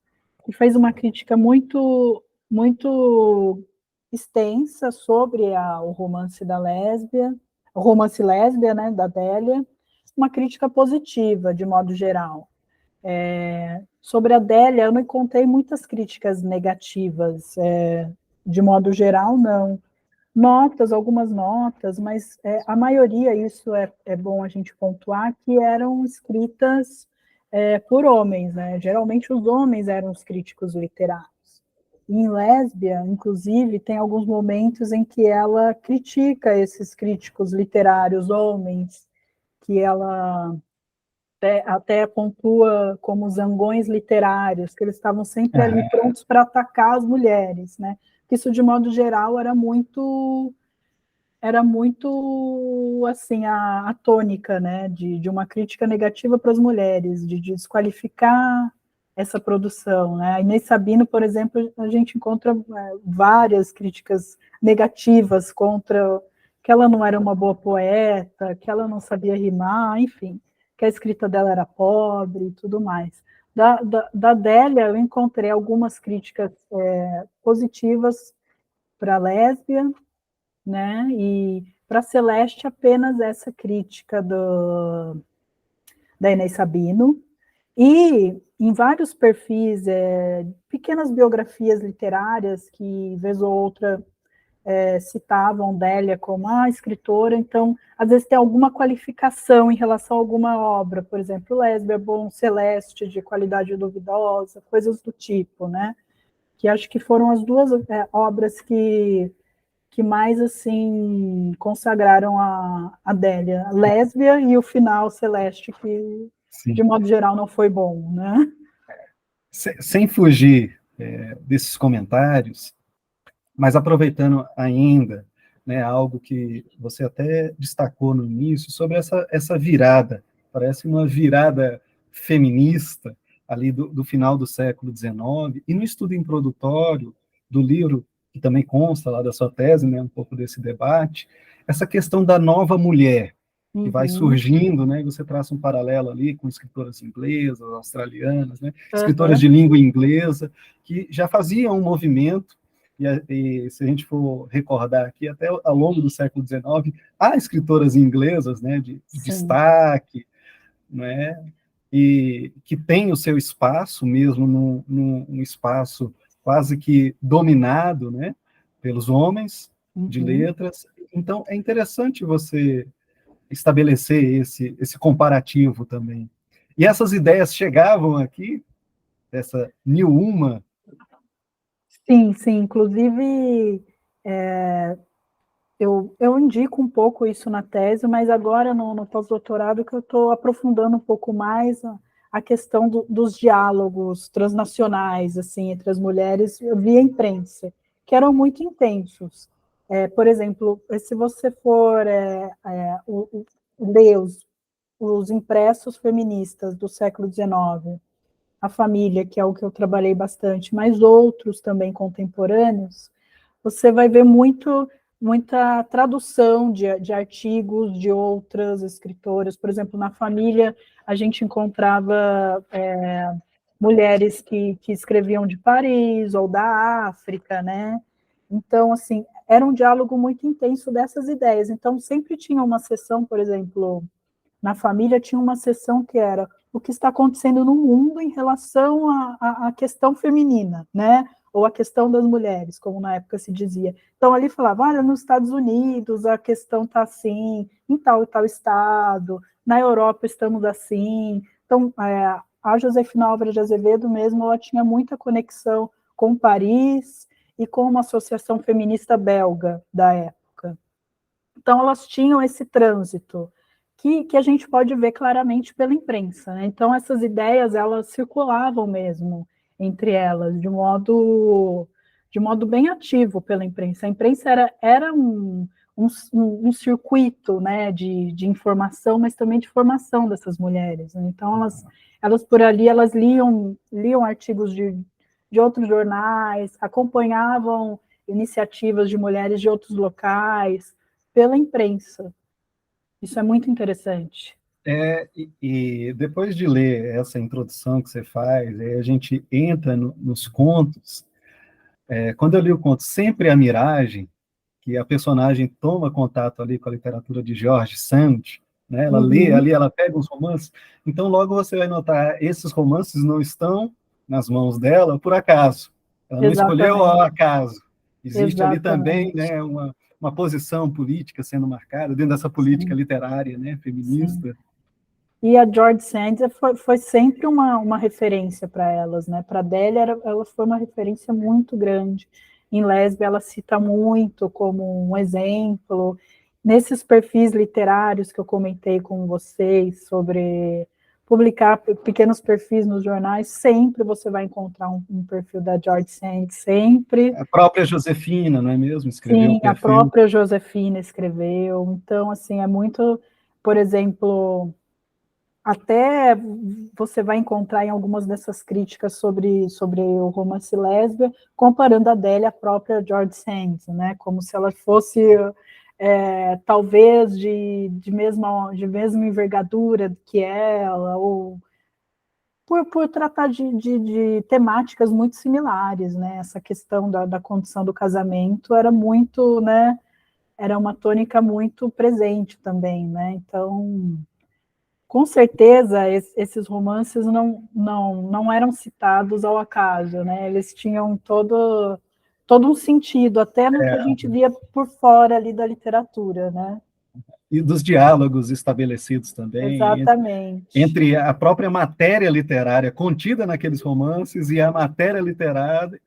e fez uma crítica muito extensa sobre o romance da lésbia, o romance lésbia, né, da Adélia, uma crítica positiva, de modo geral. Sobre a Adélia, eu não encontrei muitas críticas negativas, de modo geral, não. Notas, algumas notas, mas a maioria, isso é bom a gente pontuar, que eram escritas por homens, né? Geralmente os homens eram os críticos literários. Em Lésbia, inclusive, tem alguns momentos em que ela critica esses críticos literários homens, que ela até pontua como zangões literários, que eles estavam sempre ali Aham. prontos para atacar as mulheres, né? Isso, de modo geral, era muito assim a tônica, né, de uma crítica negativa para as mulheres, de desqualificar essa produção, né? A Inês Sabino, por exemplo, a gente encontra várias críticas negativas contra que ela não era uma boa poeta, que ela não sabia rimar, enfim, que a escrita dela era pobre e tudo mais. Da Adélia, eu encontrei algumas críticas positivas para a lésbia, né? E para Celeste, apenas essa crítica da Inês Sabino. E em vários perfis, pequenas biografias literárias que, vez ou outra, citavam Délia como escritora, então, às vezes tem alguma qualificação em relação a alguma obra, por exemplo, Lésbia, Bom, Celeste, de qualidade duvidosa, coisas do tipo, né? Que acho que foram as duas obras que mais assim consagraram a Adélia, Lésbia e o final Celeste, que de Sim. modo geral não foi bom, né? Sem fugir desses comentários, mas aproveitando ainda, né, algo que você até destacou no início, sobre essa virada, parece uma virada feminista, ali do final do século XIX, e no estudo introdutório do livro, que também consta lá da sua tese, né, um pouco desse debate, essa questão da nova mulher, que vai Uhum, surgindo, né, e você traça um paralelo ali com escritoras inglesas, australianas, né, escritoras uhum, de língua inglesa, que já faziam um movimento, e se a gente for recordar aqui, até ao longo do século XIX, há escritoras inglesas, né, de sim, destaque, né, e que tem o seu espaço mesmo num espaço quase que dominado, né, pelos homens de uhum. letras. Então, é interessante você estabelecer esse comparativo também. E essas ideias chegavam aqui, essa mil uma. Sim, sim, inclusive eu indico um pouco isso na tese, mas agora no pós-doutorado que eu estou aprofundando um pouco mais a questão dos diálogos transnacionais, assim, entre as mulheres via imprensa, que eram muito intensos. Por exemplo, se você for ler os impressos feministas do século XIX, a família, que é o que eu trabalhei bastante, mas outros também contemporâneos, você vai ver muita tradução de artigos de outras escritoras. Por exemplo, na família, a gente encontrava mulheres que escreviam de Paris ou da África, né? Então, assim, era um diálogo muito intenso dessas ideias. Então, sempre tinha uma sessão, por exemplo, na família tinha uma sessão que era o que está acontecendo no mundo em relação à questão feminina, né? Ou a questão das mulheres, como na época se dizia. Então, ali falava, olha, nos Estados Unidos a questão está assim, em tal e tal estado, na Europa estamos assim. Então, a Josefina Álvares de Azevedo mesmo, ela tinha muita conexão com Paris e com uma associação feminista belga da época. Então, elas tinham esse trânsito que a gente pode ver claramente pela imprensa, né? Então, essas ideias, elas circulavam mesmo entre elas, de modo bem ativo pela imprensa. A imprensa era um circuito, né, de informação, mas também de formação dessas mulheres, né? Então, elas por ali, elas liam artigos de outros jornais, acompanhavam iniciativas de mulheres de outros locais, pela imprensa. Isso é muito interessante. E depois de ler essa introdução que você faz, aí a gente entra nos contos. Quando eu li o conto Sempre a Miragem, que a personagem toma contato ali com a literatura de George Sand, né? Ela lê ali, ela pega uns romances, então logo você vai notar, esses romances não estão nas mãos dela por acaso. Ela não escolheu ao Exatamente. acaso. Existe ali também, Exatamente. né, uma posição política sendo marcada, dentro dessa política Sim. literária, né, Sim. feminista. E a George Sand foi sempre uma referência para elas, né? Para a Adélia, ela foi uma referência muito grande. Em Lésbia, ela cita muito como um exemplo. Nesses perfis literários que eu comentei com vocês sobre publicar pequenos perfis nos jornais, sempre você vai encontrar um perfil da George Sand, sempre. A própria Josefina, não é mesmo? Escreveu o Sim, a perfil. própria Josefina escreveu. Então, assim, é muito, por exemplo, até você vai encontrar em algumas dessas críticas sobre o romance lésbia, comparando a Adélia à própria George Sand, né? Como se ela fosse talvez de mesma envergadura que ela, ou por tratar de temáticas muito similares, né? Essa questão da condição do casamento era muito, né? Era uma tônica muito presente também, né? Então, com certeza, esses romances não eram citados ao acaso, né? Eles tinham todo um sentido, até no que a gente via por fora ali da literatura, né? E dos diálogos estabelecidos também, Exatamente. entre a própria matéria literária contida naqueles romances e a matéria literária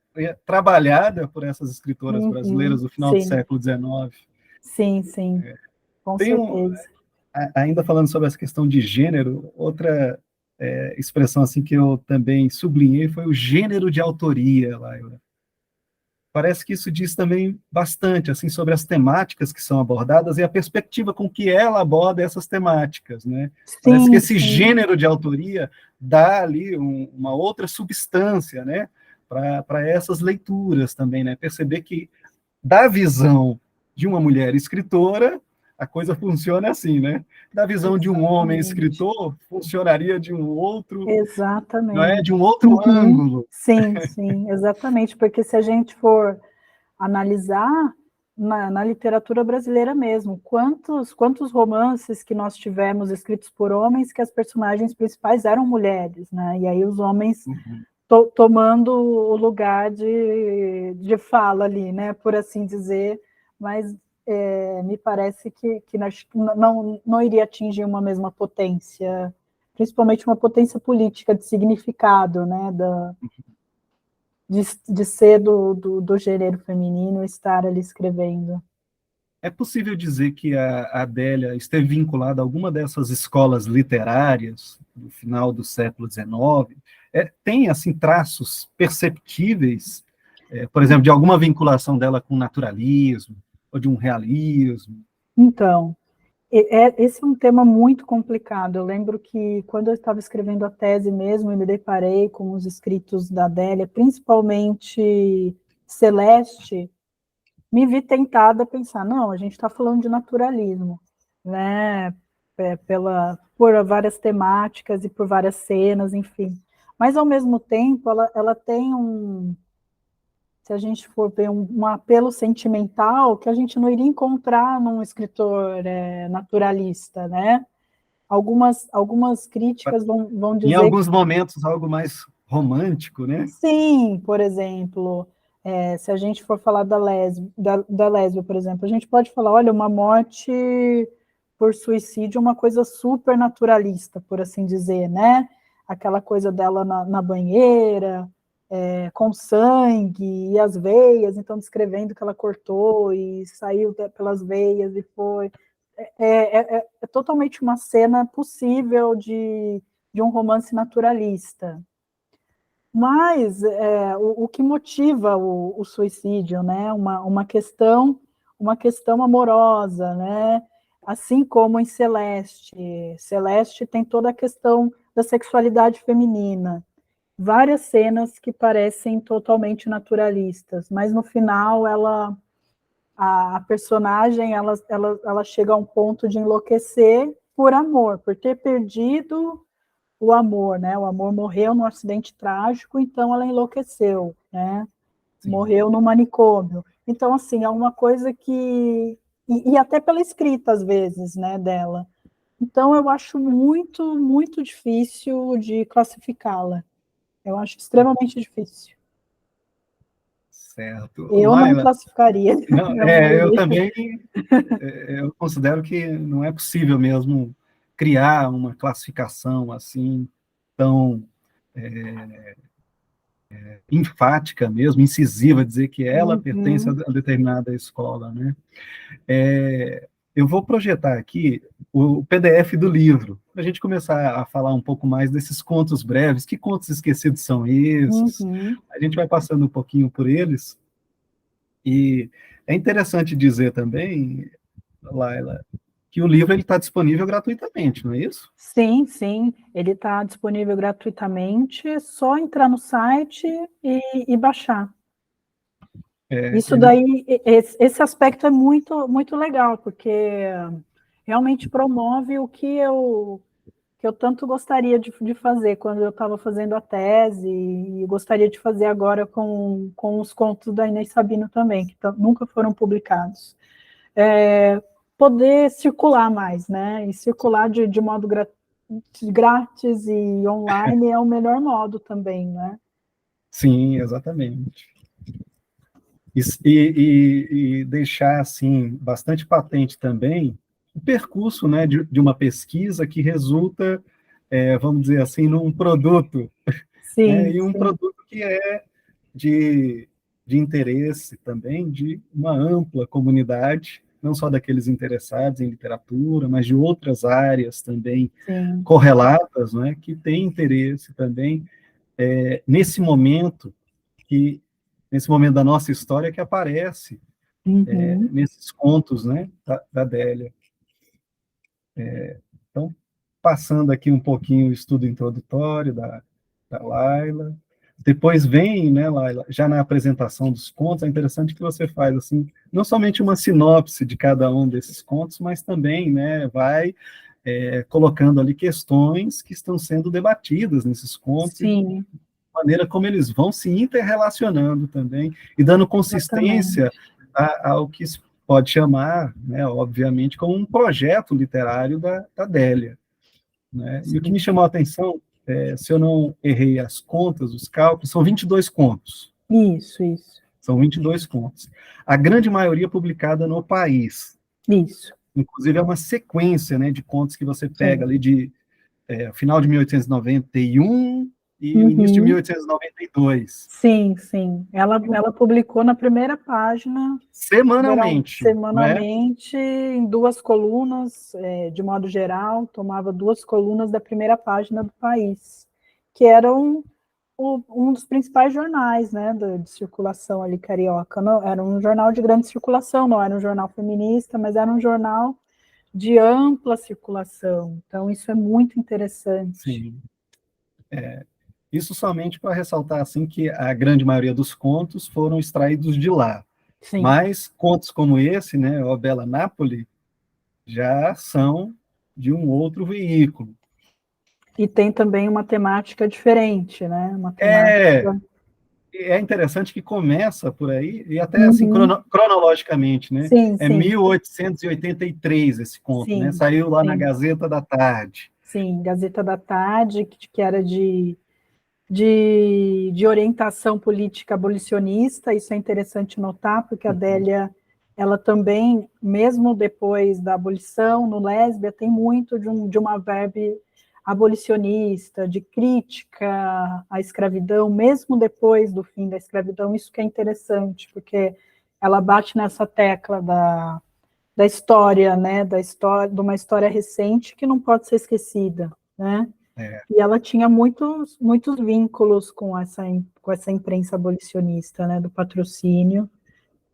trabalhada por essas escritoras brasileiras do final do Sim, século XIX. sim, sim, com Tem certeza. ainda falando sobre essa questão de gênero, outra expressão assim que eu também sublinhei foi o gênero de autoria, Laila. Parece que isso diz também bastante assim sobre as temáticas que são abordadas e a perspectiva com que ela aborda essas temáticas, né? Parece que Sim, esse sim, gênero de autoria dá ali uma outra substância, né, para essas leituras também, né? Perceber que da visão de uma mulher escritora, a coisa funciona assim, né? Da visão de um homem exatamente. escritor, funcionaria de um outro, não é? De Exatamente. um outro ângulo. Sim, sim, exatamente, porque se a gente for analisar na literatura brasileira mesmo, quantos romances que nós tivemos escritos por homens que as personagens principais eram mulheres, né? E aí os homens tomando o lugar de fala ali, né? Por assim dizer, mas me parece que não iria atingir uma mesma potência, principalmente uma potência política de significado, né? De ser do gênero feminino, estar ali escrevendo. É possível dizer que a Adélia esteve vinculada a alguma dessas escolas literárias do final do século XIX? Tem, assim, traços perceptíveis, por exemplo, de alguma vinculação dela com o naturalismo, ou de um realismo? Então, esse é um tema muito complicado. Eu lembro que quando eu estava escrevendo a tese mesmo, eu me deparei com os escritos da Adélia, principalmente Celeste, me vi tentada a pensar, não, a gente está falando de naturalismo, né? Por várias temáticas e por várias cenas, enfim. Mas, ao mesmo tempo, ela tem se a gente for ver um apelo sentimental que a gente não iria encontrar num escritor naturalista, né? Algumas críticas vão Em dizer alguns momentos, algo mais romântico, né? sim, por exemplo, se a gente for falar da lésbia, por exemplo, a gente pode falar, olha, uma morte por suicídio é uma coisa super naturalista, por assim dizer, né? Aquela coisa dela na banheira, com sangue e as veias, então descrevendo que ela cortou e saiu pelas veias e foi. É totalmente uma cena possível de um romance naturalista. Mas o que motiva o suicídio, né? Uma questão amorosa, né? Assim como em Celeste. Celeste tem toda a questão da sexualidade feminina. Várias cenas que parecem totalmente naturalistas, mas no final a personagem ela chega a um ponto de enlouquecer por amor, por ter perdido o amor, né? O amor morreu num acidente trágico, então ela enlouqueceu, né? Sim. Morreu no manicômio. Então, assim, é uma coisa que... E até pela escrita, às vezes, né, dela. Então, eu acho muito, muito difícil de classificá-la. Eu acho extremamente difícil. Certo. Eu não Laila, classificaria. não, Eu não eu iria. também eu considero que não é possível mesmo criar uma classificação assim tão enfática mesmo, incisiva, dizer que ela pertence a Uhum, determinada escola, né? Eu vou projetar aqui o PDF do livro, para a gente começar a falar um pouco mais desses contos breves. Que contos esquecidos são esses? uhum. A gente vai passando um pouquinho por eles, e é interessante dizer também, Laila, que o livro está disponível gratuitamente, não é isso? Sim, sim, ele está disponível gratuitamente, é só entrar no site e baixar. Isso Ele, daí, esse aspecto é muito, muito legal, porque realmente promove o que eu tanto gostaria de fazer quando eu estava fazendo a tese, e gostaria de fazer agora com os contos da Inês Sabino também, que nunca foram publicados. Poder circular mais, né? E circular de modo grátis e online é o melhor modo também, né? sim, exatamente. E deixar assim bastante patente também o percurso, né, de uma pesquisa que resulta, vamos dizer assim, num produto, né, Sim, e um sim. produto que é de, de interesse também de uma ampla comunidade, não só daqueles interessados em literatura, mas de outras áreas também Sim. correlatas, né, que têm interesse também nesse momento que nesse momento da nossa história que aparece Uhum. nesses contos, né, da Adélia. Então, passando aqui um pouquinho o estudo introdutório da Laila. Depois vem, né, Laila, já na apresentação dos contos, é interessante que você faz, assim, não somente uma sinopse de cada um desses contos, mas também, né, vai colocando ali questões que estão sendo debatidas nesses contos e Sim, maneira como eles vão se interrelacionando também e dando consistência exatamente. ao que se pode chamar, né, obviamente, como um projeto literário da Adélia. Né? E o que me Sim. chamou a atenção, se eu não errei as contas, os cálculos, são 22 contos. Isso, isso, São 22 contos. A grande maioria publicada no país. isso. Inclusive, é uma sequência, né, de contos que você pega Sim. ali de final de 1891 e o início de 1892. Sim, sim. Ela publicou na primeira página, Semanalmente, não é? semanalmente, em 2 colunas, de modo geral, tomava 2 colunas da primeira página do País, que eram um dos principais jornais, né, de circulação ali carioca. Não, era um jornal de grande circulação, não era um jornal feminista, mas era um jornal de ampla circulação. Então, isso é muito interessante. Sim. Isso somente para ressaltar assim que a grande maioria dos contos foram extraídos de lá. Sim. Mas contos como esse, né, O Bela Napoli, já são de um outro veículo. E tem também uma temática diferente, né? Uma temática... É interessante que começa por aí, e até assim, cronologicamente, né? Sim, É sim. 1883 esse conto, Sim, né? Saiu lá sim. na Gazeta da Tarde. Sim, Gazeta da Tarde, que era de orientação política abolicionista. Isso é interessante notar, porque a Adélia, ela também, mesmo depois da abolição, no Lésbia, tem muito de uma verve abolicionista, de crítica à escravidão, mesmo depois do fim da escravidão. Isso que é interessante, porque ela bate nessa tecla da história, né, de uma história recente que não pode ser esquecida, né? E ela tinha muitos vínculos com essa imprensa abolicionista, né, do patrocínio.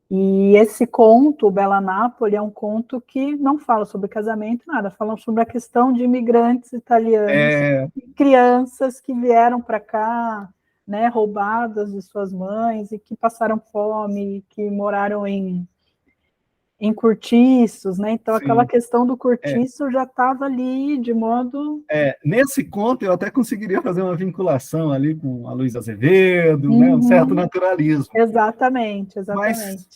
E esse conto, Bela Napoli, é um conto que não fala sobre casamento, nada, fala sobre a questão de imigrantes italianos, crianças que vieram para cá, né, roubadas de suas mães e que passaram fome, que moraram em cortiços, né? Então, aquela questão do cortiço já estava ali de modo... Nesse conto, eu até conseguiria fazer uma vinculação ali com a Luísa Azevedo, né? Um certo naturalismo. Exatamente. Mas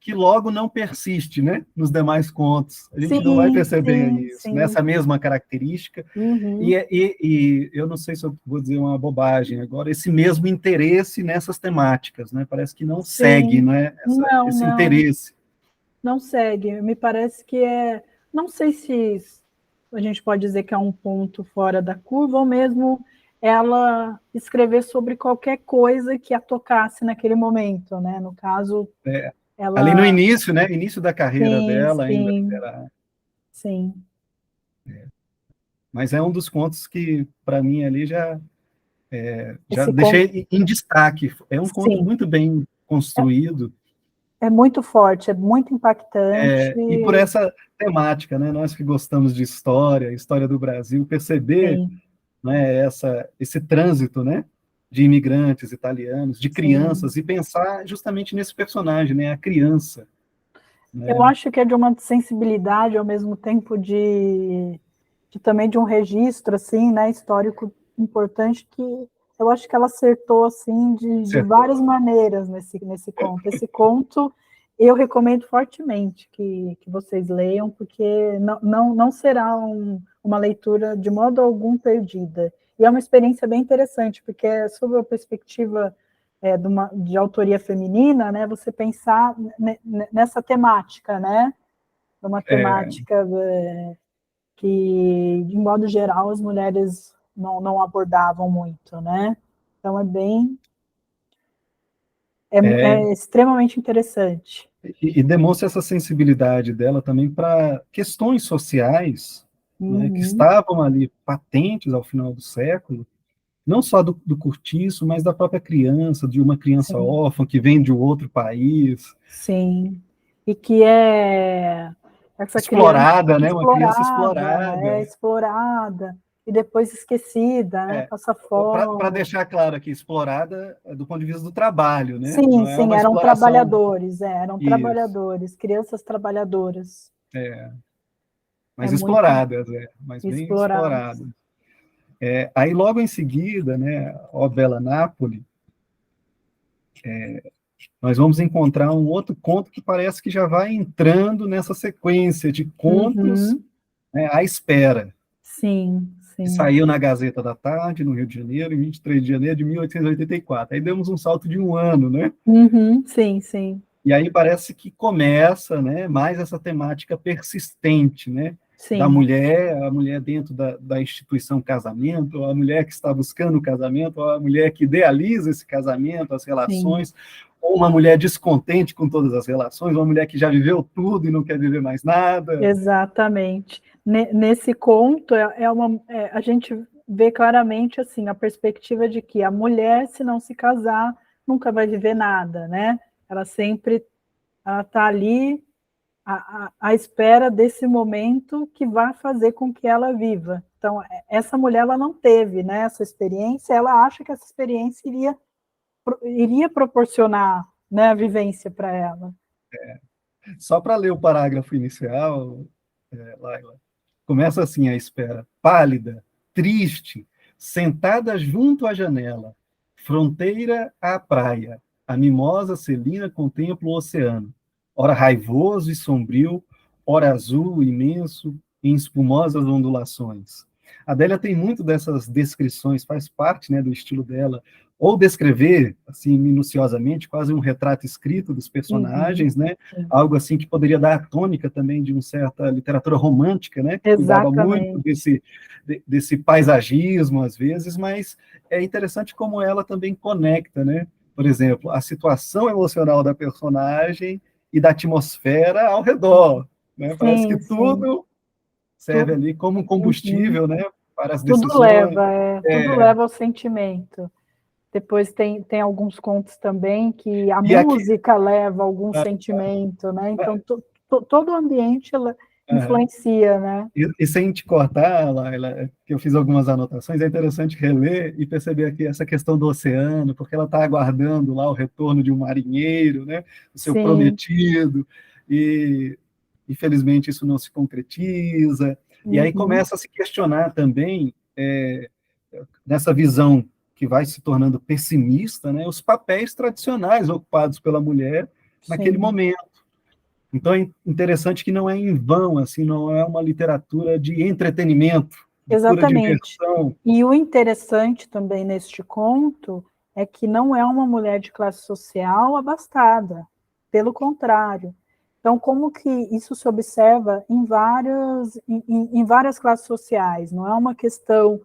que logo não persiste, né? Nos demais contos. A gente Sim, não vai perceber isso, sim. nessa mesma característica. E eu não sei se eu vou dizer uma bobagem agora, esse mesmo interesse nessas temáticas, né? Parece que não segue, né? Esse interesse. Não segue. Me parece que não sei se a gente pode dizer que é um ponto fora da curva, ou mesmo ela escrever sobre qualquer coisa que a tocasse naquele momento, né? No caso, ela... Ali no início, né? Início da carreira dela, ainda sim, literária. sim. Mas é um dos contos que, para mim, ali já Esse deixei em destaque. É um conto sim. muito bem construído. É muito forte, é muito impactante. E por essa temática, né? Nós que gostamos de história do Brasil, perceber, né, esse trânsito, né, de imigrantes italianos, de crianças, e pensar justamente nesse personagem, né, a criança. Né? Eu acho que é de uma sensibilidade, ao mesmo tempo também de um registro assim, né, histórico importante, que eu acho que ela acertou assim de várias maneiras nesse conto. Esse conto eu recomendo fortemente que vocês leiam, porque não será uma leitura de modo algum perdida. E é uma experiência bem interessante, porque é sob a perspectiva de autoria feminina, né, você pensar nessa temática, né, uma temática que, de modo geral, as mulheres não abordavam muito, né? Então, é extremamente interessante. E demonstra essa sensibilidade dela também para questões sociais, né, que estavam ali patentes ao final do século, não só do cortiço, mas da própria criança, de uma criança órfã que vem de um outro país. Sim, e que essa explorada, criança né? Uma criança explorada. Explorada, e depois esquecida, né? Passa fome. Para deixar claro aqui, explorada do ponto de vista do trabalho, né? Sim, não é uma eram exploração... trabalhadores, trabalhadores, crianças trabalhadoras. Mas exploradas, mas bem exploradas. Aí, logo em seguida, né, Ó Bela Napoli, nós vamos encontrar um outro conto que parece que já vai entrando nessa sequência de contos, né, à espera. Sim, sim. Que saiu na Gazeta da Tarde, no Rio de Janeiro, em 23 de janeiro de 1884. Aí demos um salto de um ano, né? Sim, sim. E aí parece que começa, né, mais essa temática persistente, né? da Sim, mulher, a mulher dentro da instituição casamento, ou a mulher que está buscando o casamento, ou a mulher que idealiza esse casamento, as sim, relações, ou uma mulher descontente com todas as relações, uma mulher que já viveu tudo e não quer viver mais nada. exatamente. Nesse conto, a gente vê claramente assim a perspectiva de que a mulher, se não se casar, nunca vai viver nada, né? Ela sempre está ali à espera desse momento que vai fazer com que ela viva. Então, essa mulher ela não teve, né, essa experiência, ela acha que essa experiência iria proporcionar, né, a vivência para ela. Só para ler o parágrafo inicial, Laila, começa assim a espera: pálida, triste, sentada junto à janela, fronteira à praia, a mimosa celina contempla o oceano, ora raivoso e sombrio, ora azul imenso em espumosas ondulações. A Adélia tem muito dessas descrições, faz parte, né, do estilo dela, ou descrever assim minuciosamente, quase um retrato escrito dos Uhum, personagens, né? sim. Algo assim que poderia dar a tônica também de uma certa literatura romântica, né? Que cuidava muito Exatamente. desse paisagismo às vezes, mas é interessante como ela também conecta, né? Por exemplo, a situação emocional da personagem e da atmosfera ao redor, né? Parece que Sim, sim. tudo serve Tu, ali como um uhum. combustível, né? Para as decisões. Tudo É, leva ao sentimento. Depois tem alguns contos também que a e aqui, música leva algum sentimento, né? Então, todo o ambiente uh, influencia, né? e sem te cortar, Laila, que eu fiz algumas anotações, é interessante reler e perceber aqui essa questão do oceano, porque ela está aguardando lá o retorno de um marinheiro, né, o seu Sim. prometido, e infelizmente isso não se concretiza, e aí Uhum. começa a se questionar também, nessa visão que vai se tornando pessimista, né, os papéis tradicionais ocupados pela mulher naquele Sim. momento. Então é interessante que não é em vão, assim, não é uma literatura de entretenimento, de pura Exatamente. diversão. E o interessante também neste conto é que não é uma mulher de classe social abastada, pelo contrário. Então, como que isso se observa em várias classes sociais? Não é uma questão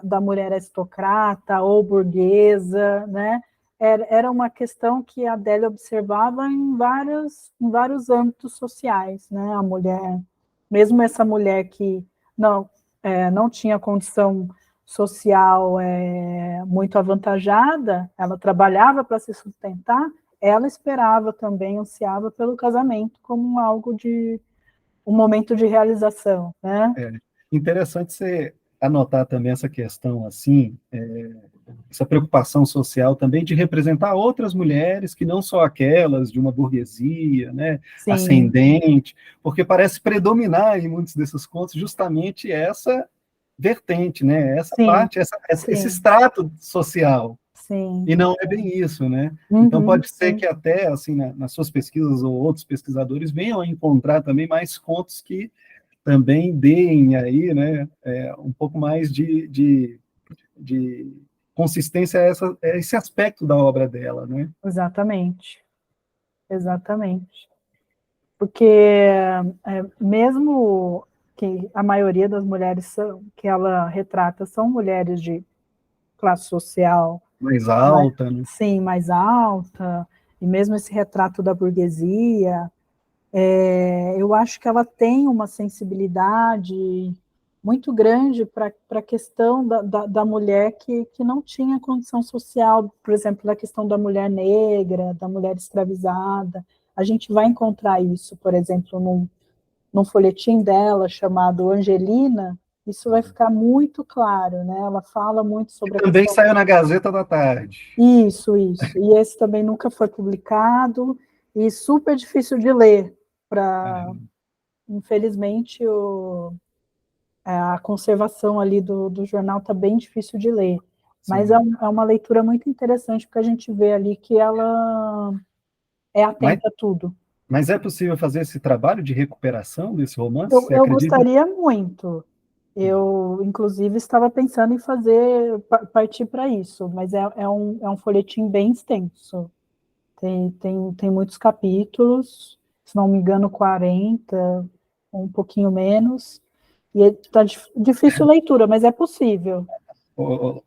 da mulher aristocrata ou burguesa, né? Era uma questão que a Adélia observava em vários âmbitos sociais, né? A mulher, mesmo essa mulher que não, não tinha condição social muito avantajada, ela trabalhava para se sustentar, ela esperava também, ansiava pelo casamento como algo de um momento de realização, né? É interessante você anotar também essa questão, assim, essa preocupação social também de representar outras mulheres que não só aquelas de uma burguesia, né, Sim, ascendente, porque parece predominar em muitos desses contos justamente essa vertente, né, essa sim, parte, esse sim, extrato social. sim. E não é bem isso, né? Então Uhum, pode ser sim, que até assim nas suas pesquisas ou outros pesquisadores venham a encontrar também mais contos que também deem aí, né, um pouco mais de consistência a esse aspecto da obra dela, né? exatamente, exatamente. Porque mesmo que a maioria das mulheres que ela retrata são mulheres de classe social Mais mais, alta, né? sim, mais alta, e mesmo esse retrato da burguesia, eu acho que ela tem uma sensibilidade muito grande para a questão da mulher que não tinha condição social, por exemplo, da questão da mulher negra, da mulher escravizada. A gente vai encontrar isso, por exemplo, num folhetim dela chamado Angelina, isso vai ficar muito claro, né? Ela fala muito Que sobre a também questão. saiu na Gazeta da Tarde. Isso. E esse também nunca foi publicado e super difícil de ler. Infelizmente, a conservação ali do jornal está bem difícil de ler. Mas Sim. é uma leitura muito interessante, porque a gente vê ali que ela é Mas, atenta a tudo. mas é possível fazer esse trabalho de recuperação desse romance? Você Eu acredita? gostaria muito. Eu, inclusive, estava pensando em partir para isso, mas é um folhetim bem extenso. Tem muitos capítulos, se não me engano, 40. um pouquinho menos, e está difícil leitura, mas é possível.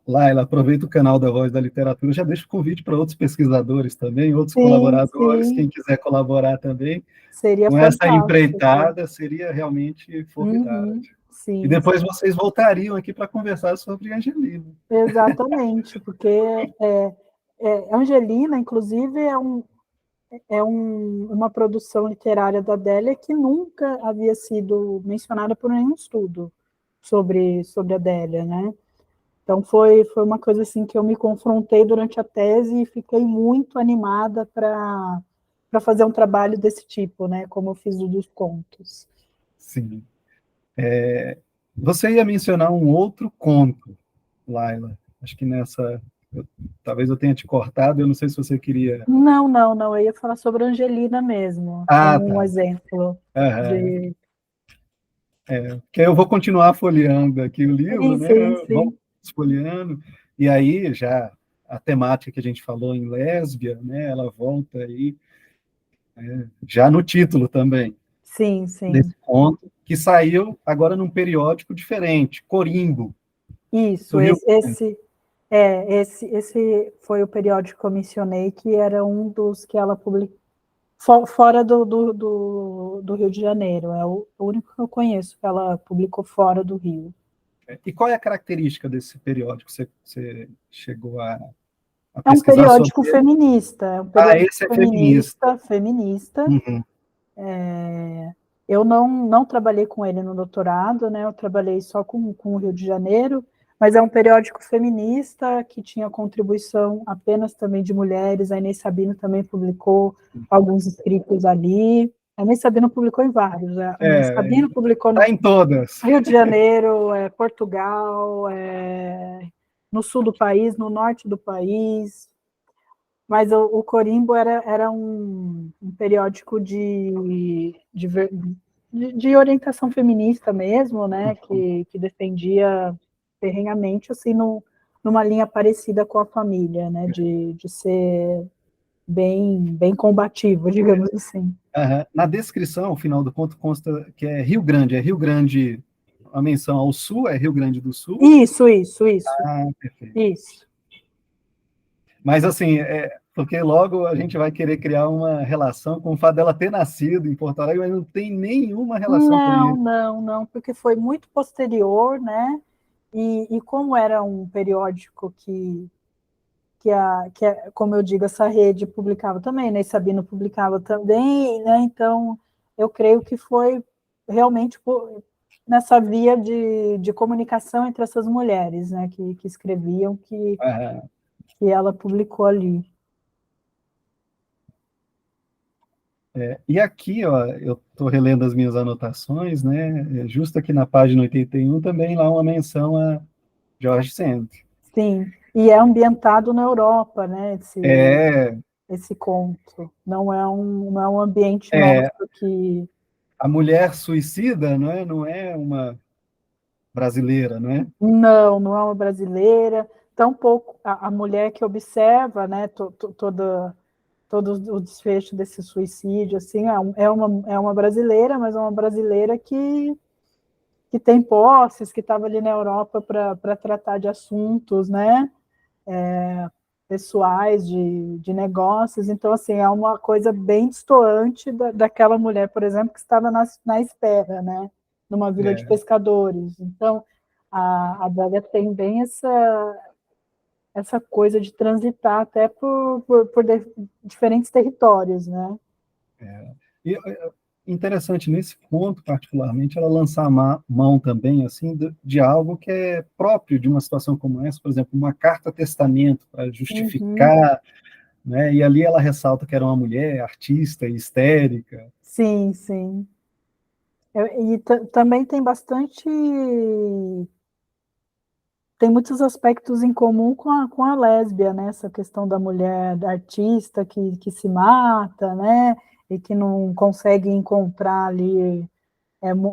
Laila, aproveita o canal da Voz da Literatura, já deixa o convite para outros pesquisadores também, outros Sim, colaboradores, sim, quem quiser colaborar também, seria com essa fantástico. empreitada, seria realmente formidável. Uhum, E sim, depois sim. vocês voltariam aqui para conversar sobre Angelina. Exatamente, porque Angelina, inclusive, uma produção literária da Adélia que nunca havia sido mencionada por nenhum estudo sobre a Adélia, né? Então foi uma coisa assim que eu me confrontei durante a tese e fiquei muito animada para fazer um trabalho desse tipo, né? Como eu fiz o dos contos. Sim. Você ia mencionar um outro conto, Laila. Acho que talvez eu tenha te cortado, eu não sei se você queria. Não, não, não. Eu ia falar sobre a Angelina mesmo, Ah, como um tá. exemplo Aham. de. Que eu vou continuar folheando aqui o livro, Sim, né? sim, Vamos sim. folheando, e aí já a temática que a gente falou em lésbia, né? Ela volta aí já no título também Sim, sim. desse conto, que saiu agora num periódico diferente, Corimbo, do Isso, Rio Grande. esse foi o periódico que eu mencionei, que era um dos que ela publicou fora do Rio de Janeiro. É o único que eu conheço que ela publicou fora do Rio. E qual é a característica desse periódico? Você chegou a É um pesquisar sobre periódico ele? feminista, é um Ah, periódico esse é feminista. feminista. Uhum. Eu não trabalhei com ele no doutorado, né? Eu trabalhei só com o Rio de Janeiro, mas é um periódico feminista que tinha contribuição apenas também de mulheres. A Inês Sabino também publicou alguns escritos ali. A Inês Sabino publicou em vários. A Inês Sabino publicou no Está em todas. Rio de Janeiro, Portugal, no sul do país, no norte do país. Mas o Corimbo era um periódico de orientação feminista mesmo, né, que defendia ferrenhamente, assim, numa linha parecida com a família, né, de ser bem combativo, digamos assim. Uhum. Na descrição, ao final do conto, consta que é Rio Grande, a menção ao sul é Rio Grande do Sul. Isso, Ah, perfeito. isso. Mas, assim, porque logo a gente vai querer criar uma relação com o fato dela ter nascido em Porto Alegre, mas não tem nenhuma relação com Não, isso. não, não, porque foi muito posterior, né, e como era um periódico como eu digo, essa rede publicava também, né? E Sabino publicava também, né? Então, eu creio que foi realmente nessa via de comunicação entre essas mulheres, né? Que escreviam, Ah, que ela publicou ali. e aqui, ó, eu estou relendo as minhas anotações, né? Justo aqui na página 81, também lá uma menção a George Sand. Sim, e é ambientado na Europa, né? É, Esse conto. Não é um ambiente é, nosso que. a mulher suicida, não é uma brasileira, não é? Não é uma brasileira, tampouco a mulher que observa, né, todo o desfecho desse suicídio, assim, é uma brasileira, mas é uma brasileira que tem posses, que estava ali na Europa para tratar de assuntos, né, pessoais, de negócios, então, assim, é uma coisa bem distoante daquela mulher, por exemplo, que estava na espera, né, numa vila de É, pescadores. Então, a Braga tem bem essa coisa de transitar até por diferentes territórios, né? e interessante nesse ponto, particularmente, ela lançar mão também assim de algo que é próprio de uma situação como essa, por exemplo, uma carta-testamento para Uhum. justificar, né? E ali ela ressalta que era uma mulher artista e histérica. Sim, sim. E também tem muitos aspectos em comum com a lésbia, né? Essa questão da mulher da artista que se mata, né? E que não consegue encontrar ali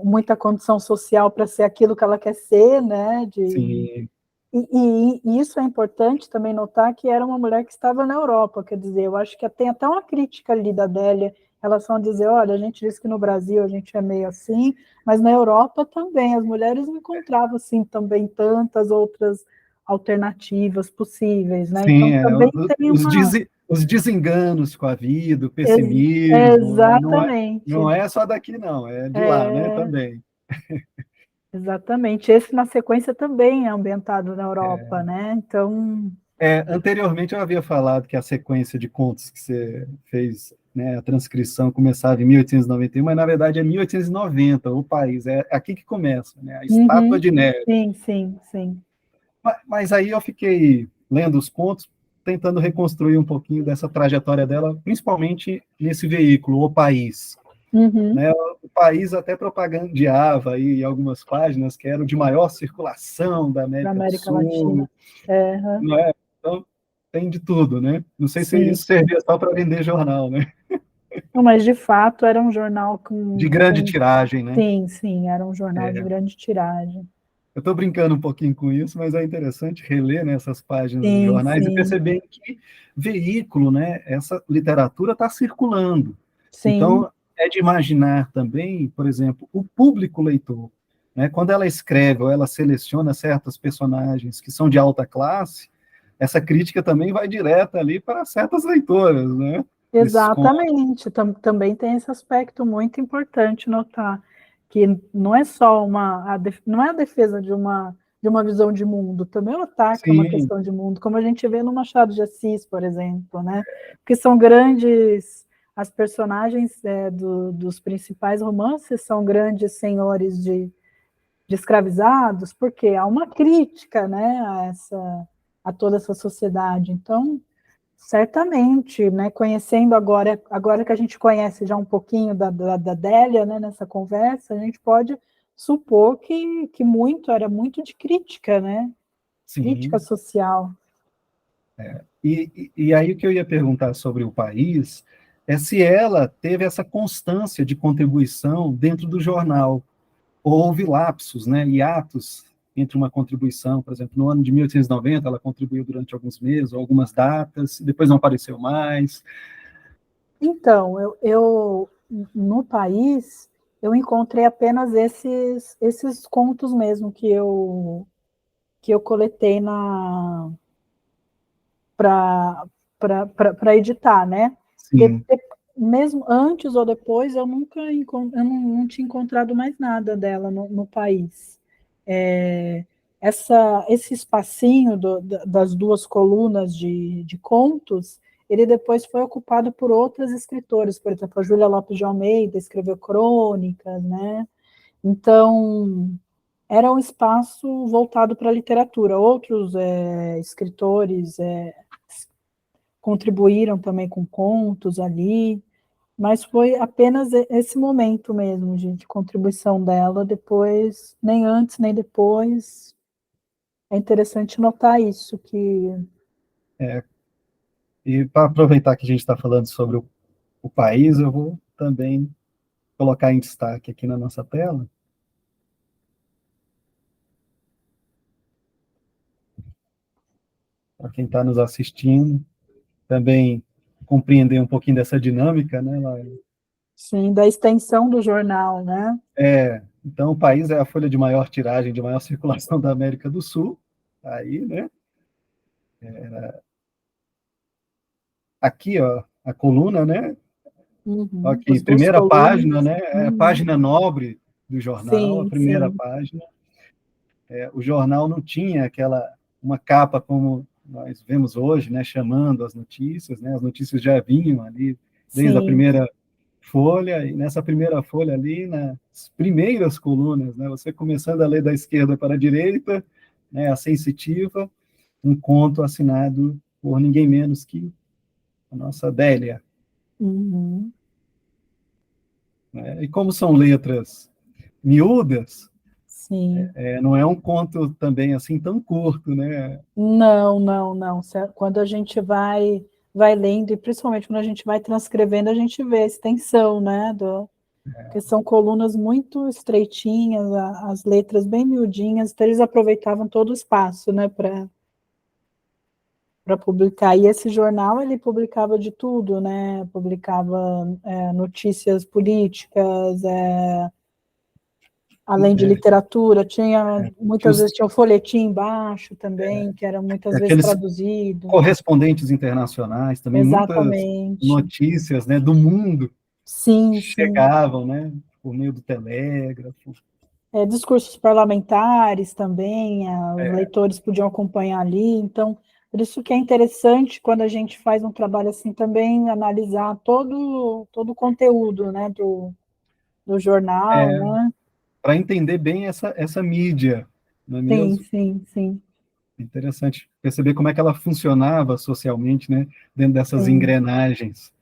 muita condição social para ser aquilo que ela quer ser, né? Sim, E isso é importante também notar que era uma mulher que estava na Europa, quer dizer, eu acho que tem até uma crítica ali da Adélia relação a dizer, olha, a gente diz que no Brasil a gente é meio assim, mas na Europa também, as mulheres não encontravam, assim, também tantas outras alternativas possíveis, né? Então, Sim, também tem uma... os desenganos com a vida, o Ex- pessimismo, né? exatamente, Não é só daqui, não, é de lá, né, é, também. exatamente. Esse, na sequência, também é ambientado na Europa, né? Então, Anteriormente eu havia falado que a sequência de contos que você fez, né, a transcrição começava em 1891, mas na verdade é 1890, o país, é aqui que começa, né, a Estátua uhum, de Neve. sim, sim, sim. Mas aí eu fiquei lendo os contos, tentando reconstruir um pouquinho dessa trajetória dela, principalmente nesse veículo, O País. Uhum, Né? O País até propagandeava aí em algumas páginas que era o de maior circulação da da América do América Latina. Sul, É, não é? Então, tem de tudo, né? Não sei se sim. isso servia só para vender jornal, né? Não, mas, de fato, era um jornal De grande com... tiragem, né? Sim, sim, era um jornal de grande tiragem. Eu estou brincando um pouquinho com isso, mas é interessante reler nessas páginas dos Sim, jornais e sim, perceber que veículo, né? Essa literatura está circulando. sim, Então, é de imaginar também, por exemplo, o público leitor. Né? Quando ela escreve ou ela seleciona certos personagens que são de alta classe, essa crítica também vai direta ali para certas leitoras, né? Nesses contos. exatamente. Também tem esse aspecto muito importante notar, que não é só não é a defesa de uma visão de mundo, também é o ataque a uma Sim, questão de mundo, como a gente vê no Machado de Assis, por exemplo, né? Porque são grandes, as personagens dos principais romances são grandes senhores de escravizados, porque há uma crítica, né, a toda essa sociedade. Então, certamente, né, conhecendo agora que a gente conhece já um pouquinho da Délia, né, nessa conversa, a gente pode supor que era muito de crítica, né, crítica sim. social. E aí o que eu ia perguntar sobre o país é se ela teve essa constância de contribuição dentro do jornal, ou houve lapsos, né, hiatos entre uma contribuição, por exemplo, no ano de 1890 ela contribuiu durante alguns meses, ou algumas datas, depois não apareceu mais. Então, no país, eu encontrei apenas esses contos mesmo que eu coletei para editar, né? De, Sim, de, mesmo antes ou depois, eu não tinha encontrado mais nada dela no país. É, esse espacinho das duas colunas de contos, ele depois foi ocupado por outras escritoras, por exemplo, a Júlia Lopes de Almeida escreveu crônicas, né? Então, era um espaço voltado para a literatura. Outros escritores contribuíram também com contos ali, mas foi apenas esse momento mesmo de contribuição dela, depois, nem antes nem depois. É interessante notar isso, que... e para aproveitar que a gente está falando sobre o país, eu vou também colocar em destaque aqui na nossa tela, para quem está nos assistindo, também compreender um pouquinho dessa dinâmica, né, Laila? Sim, da extensão do jornal, né? Então, o país é a folha de maior tiragem, de maior circulação da América do Sul. Aí, né? Aqui, ó, a coluna, né? Uhum. Aqui, As duas primeira página, colunas. né? É a Uhum. página nobre do jornal, a Sim, primeira sim, página. O jornal não tinha uma capa como nós vemos hoje, né? Chamando as notícias, né? As notícias já vinham ali desde a sim. primeira folha, e nessa primeira folha ali, nas primeiras colunas, né? Você começando a ler da esquerda para a direita, né? A sensitiva, um conto assinado por ninguém menos que a nossa Délia. Uhum. Né? E como são letras miúdas, Sim. não é um conto também assim tão curto, né? Não, não, não. Quando a gente vai lendo, e principalmente quando a gente vai transcrevendo, a gente vê a extensão, né? Porque são colunas muito estreitinhas, as letras bem miudinhas, então eles aproveitavam todo o espaço, né? para publicar. E esse jornal, ele publicava de tudo, né? Publicava notícias políticas, além de literatura, Tinha muitas vezes tinha o folhetim embaixo também, que era muitas vezes aqueles traduzido. correspondentes internacionais também, muitas Exatamente. notícias, né, do mundo Sim, sim. chegavam, né, por meio do telégrafo. Discursos parlamentares também, os É, leitores podiam acompanhar ali, então, por isso que é interessante quando a gente faz um trabalho assim também, analisar todo o conteúdo, né, do jornal, né? para entender bem essa mídia, não é Sim, mesmo? sim, sim, Interessante perceber como é que ela funcionava socialmente, né, dentro dessas sim. engrenagens.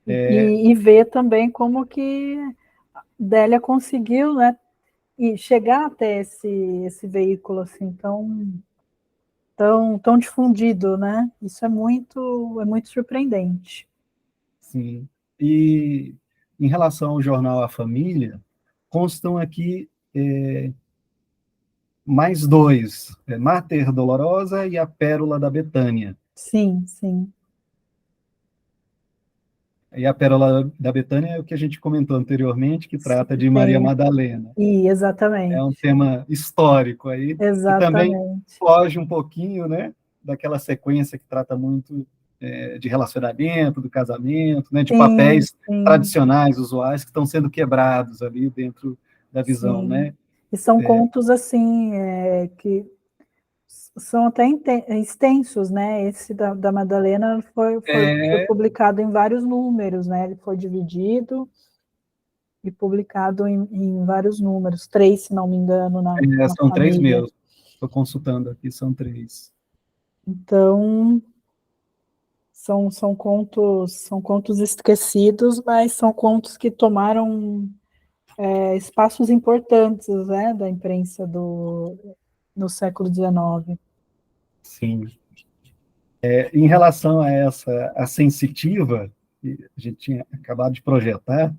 E ver também como que Délia conseguiu, né, e chegar até esse veículo assim tão difundido, né? Isso é muito surpreendente. Sim. E em relação ao jornal A Família, constam aqui mais dois, Mater Dolorosa e a Pérola da Betânia. Sim, sim, E a Pérola da Betânia é o que a gente comentou anteriormente, que sim, trata de Maria tem, Madalena. e É um exatamente, tema histórico aí, que também exatamente. foge um pouquinho, né, daquela sequência que trata muito de relacionamento, do casamento, né, de Sim, papéis sim, tradicionais, usuais, que estão sendo quebrados ali dentro da visão, sim. né? E são contos assim que são até extensos, né? Esse da Madalena foi É, publicado em vários números, né? Ele foi dividido e publicado em vários números, 3, se não me engano, na são três família. meus. Estou consultando aqui, são três. Então, são contos esquecidos, mas são contos que tomaram espaços importantes, né, da imprensa no século XIX. Sim. Em relação a essa, a sensitiva, que a gente tinha acabado de projetar,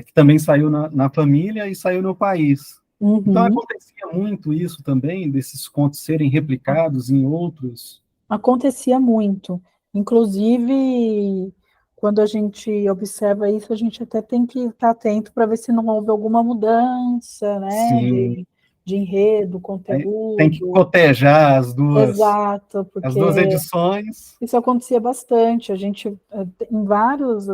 que também saiu na família e saiu no país. Então, Uhum. acontecia muito isso também, desses contos serem replicados em outros. Acontecia muito. Inclusive, quando a gente observa isso, a gente até tem que estar atento para ver se não houve alguma mudança, né, Sim, de enredo, aí tem que conteúdo. cotejar Exato, as porque duas edições. isso acontecia bastante. A gente, em vários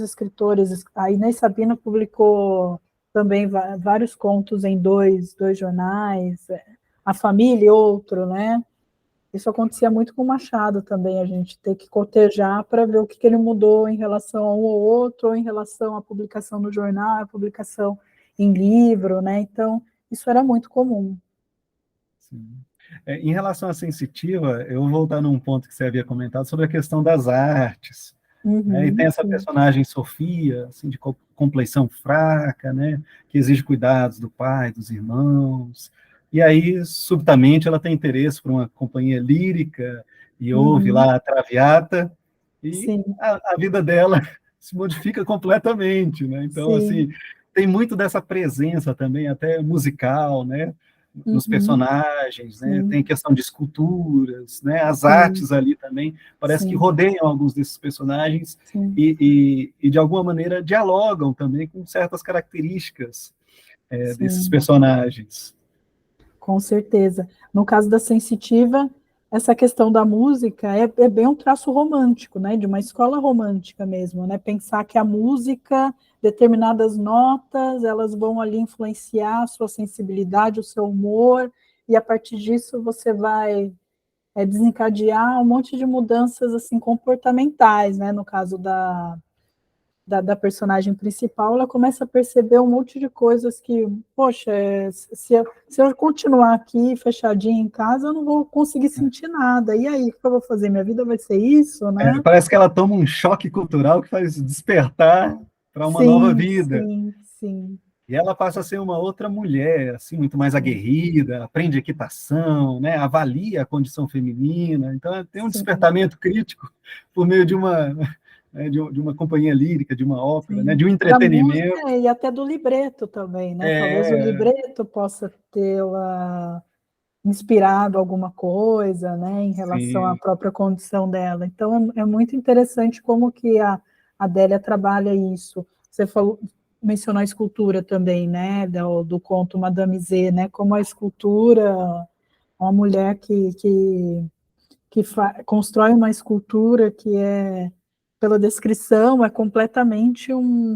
escritores, a Inês Sabino publicou também vários contos em dois jornais, A Família e outro, né? Isso acontecia muito com o Machado também, a gente ter que cotejar para ver o que ele mudou em relação a um ou outro, ou em relação à publicação no jornal, à publicação em livro, né? Então, isso era muito comum. Sim. Em relação à sensitiva, eu vou voltar num ponto que você havia comentado sobre a questão das artes, né? E tem Uhum, essa sim, personagem Sofia, assim, de compleição fraca, né? Que exige cuidados do pai, dos irmãos. E aí, subitamente, ela tem interesse por uma companhia lírica e ouve uhum, lá a Traviata e sim, a vida dela se modifica completamente, né? Então, sim, assim, tem muito dessa presença também, até musical, né? Nos uhum, personagens, né? sim, Tem questão de esculturas, né? As sim, artes ali também parece que sim, rodeiam alguns desses personagens sim, e de alguma maneira dialogam também com certas características desses sim. personagens. Com certeza. No caso da sensitiva, essa questão da música é bem um traço romântico, né? De uma escola romântica mesmo, né? Pensar que a música, determinadas notas, elas vão ali influenciar a sua sensibilidade, o seu humor, e a partir disso você vai desencadear um monte de mudanças assim comportamentais, né? No caso da personagem principal, ela começa a perceber um monte de coisas que, poxa, se eu continuar aqui fechadinha em casa, eu não vou conseguir sentir nada. E aí, o que eu vou fazer? Minha vida vai ser isso, né? Parece que ela toma um choque cultural que faz despertar para uma nova Sim, vida. sim, sim, E ela passa a ser uma outra mulher, assim, muito mais sim, aguerrida, aprende equitação, né? Avalia a condição feminina. Então, tem um sim. despertamento crítico por meio de uma, né, de uma companhia lírica, de uma ópera, né? Sim. De um Da entretenimento. música e até do libreto também, né? Talvez o É, libreto possa tê-la inspirado alguma coisa, né, em relação à sim, própria condição dela. Então, é muito interessante como que a Adélia trabalha isso. Você falou, mencionou a escultura também, né, do conto Madame Z, né, como a escultura, uma mulher que constrói uma escultura que é, pela descrição, é completamente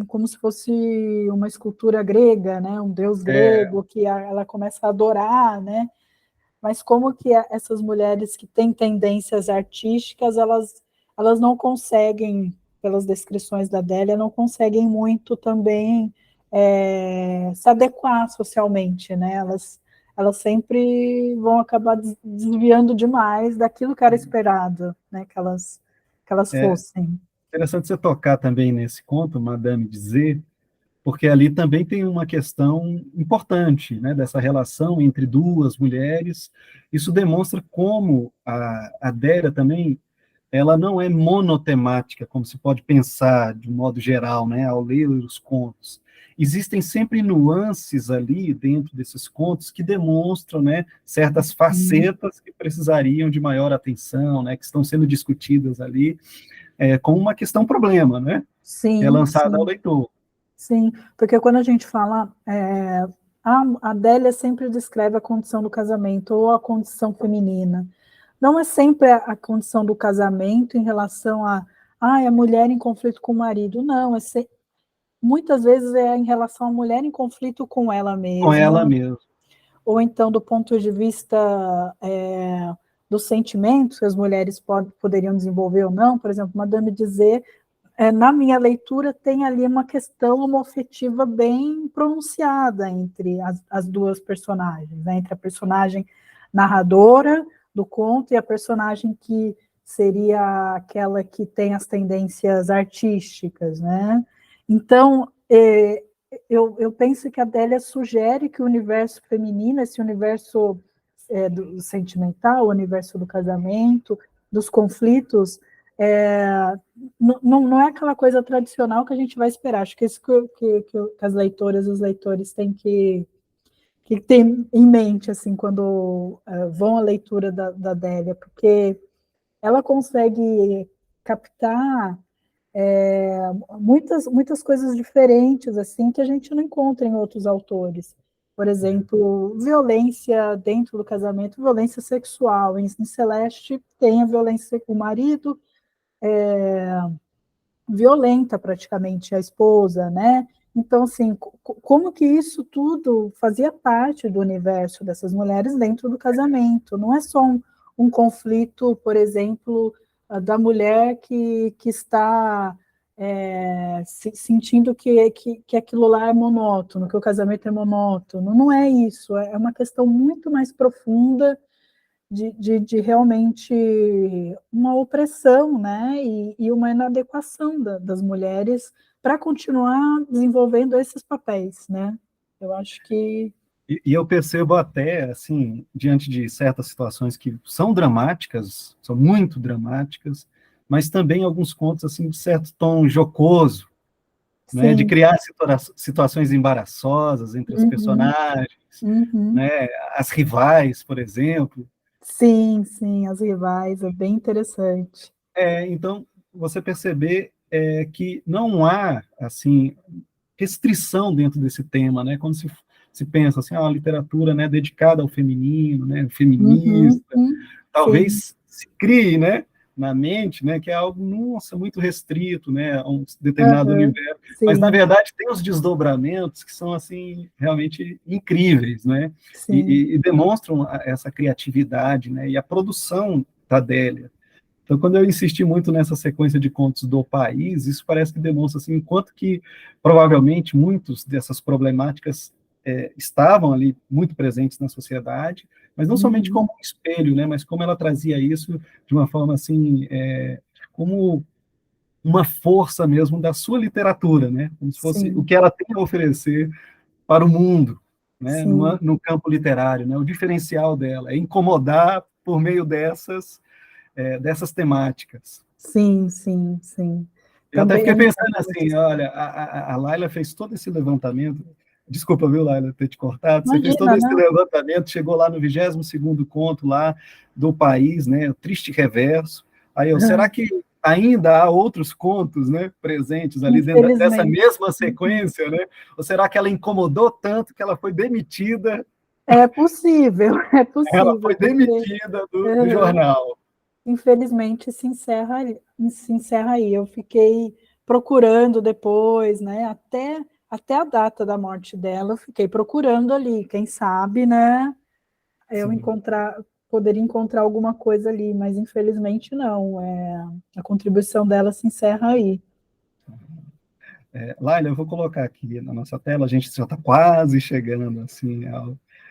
como se fosse uma escultura grega, né, um deus é, grego que ela começa a adorar, né, mas como que essas mulheres que têm tendências artísticas, elas não conseguem, pelas descrições da Adélia, não conseguem muito também se adequar socialmente, né? Elas sempre vão acabar desviando demais daquilo que era esperado, né? Que elas é fossem. interessante você tocar também nesse conto, Madame de Z, porque ali também tem uma questão importante, né, dessa relação entre duas mulheres. Isso demonstra como a Adélia também, ela não é monotemática, como se pode pensar de um modo geral, né, ao ler os contos. Existem sempre nuances ali dentro desses contos que demonstram, né, certas facetas que precisariam de maior atenção, né, que estão sendo discutidas ali, como uma questão problema, né, que é Sim, lançada ao sim. leitor. Sim, porque quando a gente fala, a Adélia sempre descreve a condição do casamento ou a condição feminina. Não é sempre a condição do casamento em relação a mulher em conflito com o marido. Não, muitas vezes é em relação à mulher em conflito com ela Com ela mesma, mesma. ou então do ponto de vista dos sentimentos que as mulheres poderiam desenvolver ou não. Por exemplo, Madame dizer na minha leitura, tem ali uma questão homoafetiva bem pronunciada entre as duas personagens, né? Entre a personagem narradora do conto e a personagem que seria aquela que tem as tendências artísticas, né? Então, eu penso que a Adélia sugere que o universo feminino, esse universo do sentimental, o universo do casamento, dos conflitos, não é aquela coisa tradicional que a gente vai esperar. Acho que isso que as leitoras e os leitores têm que ter em mente assim, quando vão à leitura da Adélia, porque ela consegue captar muitas coisas diferentes assim que a gente não encontra em outros autores. Por exemplo, violência dentro do casamento, violência sexual. Em Celeste tem a violência com o marido, violenta praticamente a esposa, né? Então, assim, como que isso tudo fazia parte do universo dessas mulheres dentro do casamento? Não é só um conflito, por exemplo, da mulher que está sentindo que aquilo lá é monótono, que o casamento é monótono. Não é isso, é uma questão muito mais profunda de realmente uma opressão, né, e uma inadequação das mulheres para continuar desenvolvendo esses papéis, né? Eu acho que E eu percebo até, assim, diante de certas situações que são dramáticas, são muito dramáticas, mas também alguns contos, assim, de certo tom jocoso, né, de sim, criar situações embaraçosas entre os uhum, personagens, uhum, né, as rivais, por exemplo. sim, sim, as rivais, é bem interessante. Então, você perceber que não há, assim, restrição dentro desse tema, né, quando se pensa assim, a literatura, né, dedicada ao feminino, né, Uhum, feminista, sim, talvez se crie, né, na mente, né, que é algo, nossa, muito restrito, né, a um determinado uhum, universo, mas na sim, verdade tem os desdobramentos que são assim realmente incríveis, né, sim, e demonstram essa criatividade, né, e a produção da Adélia. Então, quando eu insisti muito nessa sequência de contos do país, isso parece que demonstra assim, enquanto que provavelmente muitas dessas problemáticas estavam ali muito presentes na sociedade, mas não somente uhum, como um espelho, né, mas como ela trazia isso de uma forma assim, como uma força mesmo da sua literatura, né, como se fosse o sim, que ela tem a oferecer para o mundo, né, sim, no campo literário, né, o diferencial dela é incomodar por meio dessas temáticas. sim, sim, sim. Eu até Também é fiquei pensando muito assim, olha, a Laila fez todo esse levantamento, Desculpa, viu, Laila, ter te cortado. Você fez todo Imagina, esse não? levantamento, chegou lá no 22º conto lá do país, né? O Triste Reverso. Aí eu, será que ainda há outros contos, né, presentes ali dentro dessa Infelizmente. mesma sequência, né? Ou será que ela incomodou tanto que ela foi demitida? É possível, é Ela possível, foi porque demitida do jornal. infelizmente se encerra aí. Eu fiquei procurando depois, né? Até a data da morte dela, eu fiquei procurando ali. Quem sabe, né? Eu Sim. poderia encontrar alguma coisa ali, mas infelizmente não. A contribuição dela se encerra aí. Laila, eu vou colocar aqui na nossa tela, a gente já está quase chegando assim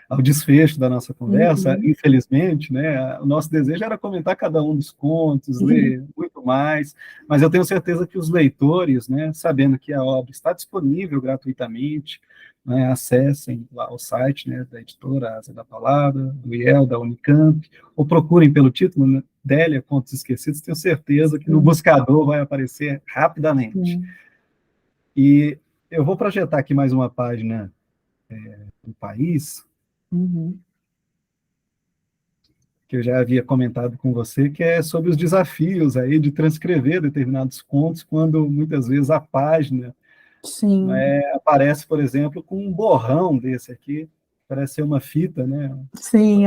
ao desfecho da nossa conversa, Uhum. infelizmente, né? O nosso desejo era comentar cada um dos contos, ler muito mais, mas eu tenho certeza que os leitores, né, sabendo que a obra está disponível gratuitamente, né, acessem lá o site, né, da editora Asa da Palavra, do IEL, da Unicamp, ou procurem pelo título, né, Délia, Contos Esquecidos, tenho certeza que no Sim, buscador vai aparecer rapidamente. sim. E eu vou projetar aqui mais uma página do país, Uhum. que eu já havia comentado com você, que é sobre os desafios aí de transcrever determinados contos, quando muitas vezes a página, Sim, né, aparece, por exemplo, com um borrão desse aqui, parece ser uma fita, né, sim,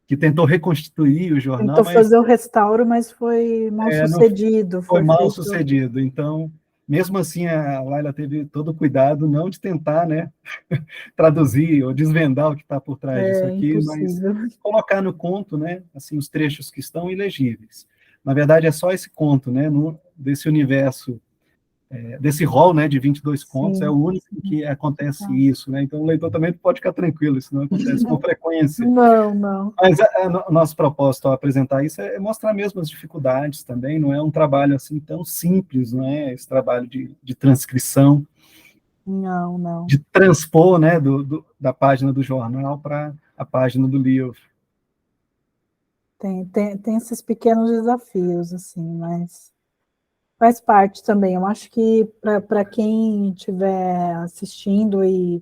que tentou reconstituir o jornal, tentou mas fazer o restauro, mas foi mal não sucedido, foi foi mal feito. sucedido. Então, mesmo assim, a Laila teve todo o cuidado não de tentar, né, traduzir ou desvendar o que está por trás disso É aqui, mas impossível. colocar no conto, né, assim, os trechos que estão ilegíveis. Na verdade, é só esse conto, né, desse universo, desse rol, né, de 22 contos, é o Sim, único em sim. que acontece Tá. isso, né, então o leitor também pode ficar tranquilo, isso não acontece com frequência. Não, não. Mas o nosso propósito ao apresentar isso é mostrar mesmo as dificuldades também, não é um trabalho assim tão simples, não é esse trabalho de transcrição, Não, não. de transpor, né, da página do jornal para a página do livro. Tem esses pequenos desafios, assim, mas faz parte também. Eu acho que para quem estiver assistindo e,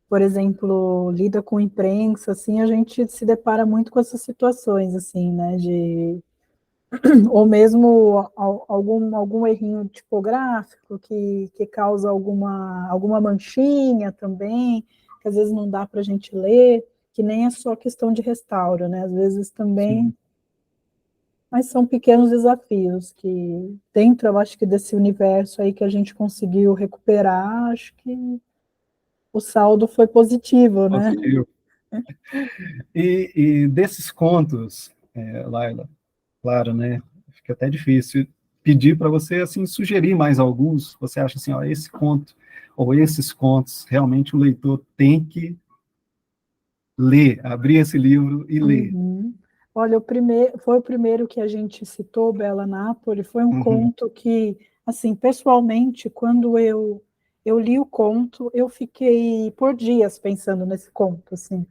por exemplo, lida com imprensa, assim, a gente se depara muito com essas situações, assim, né, ou mesmo algum errinho tipográfico que causa alguma manchinha também, que às vezes não dá para a gente ler, que nem é só questão de restauro, né? Às vezes também, Sim. mas são pequenos desafios que dentro, eu acho que desse universo aí que a gente conseguiu recuperar, acho que o saldo foi positivo, né? Positivo. E desses contos, Laila, claro, né? Fica até difícil pedir para você assim sugerir mais alguns. Você acha assim, ó, esse conto ou esses contos realmente o leitor tem que ler, abrir esse livro e ler. Uhum. Olha, foi o primeiro que a gente citou, Bela Napoli, foi um Uhum. conto que, assim, pessoalmente, quando eu li o conto, eu fiquei por dias pensando nesse conto, assim,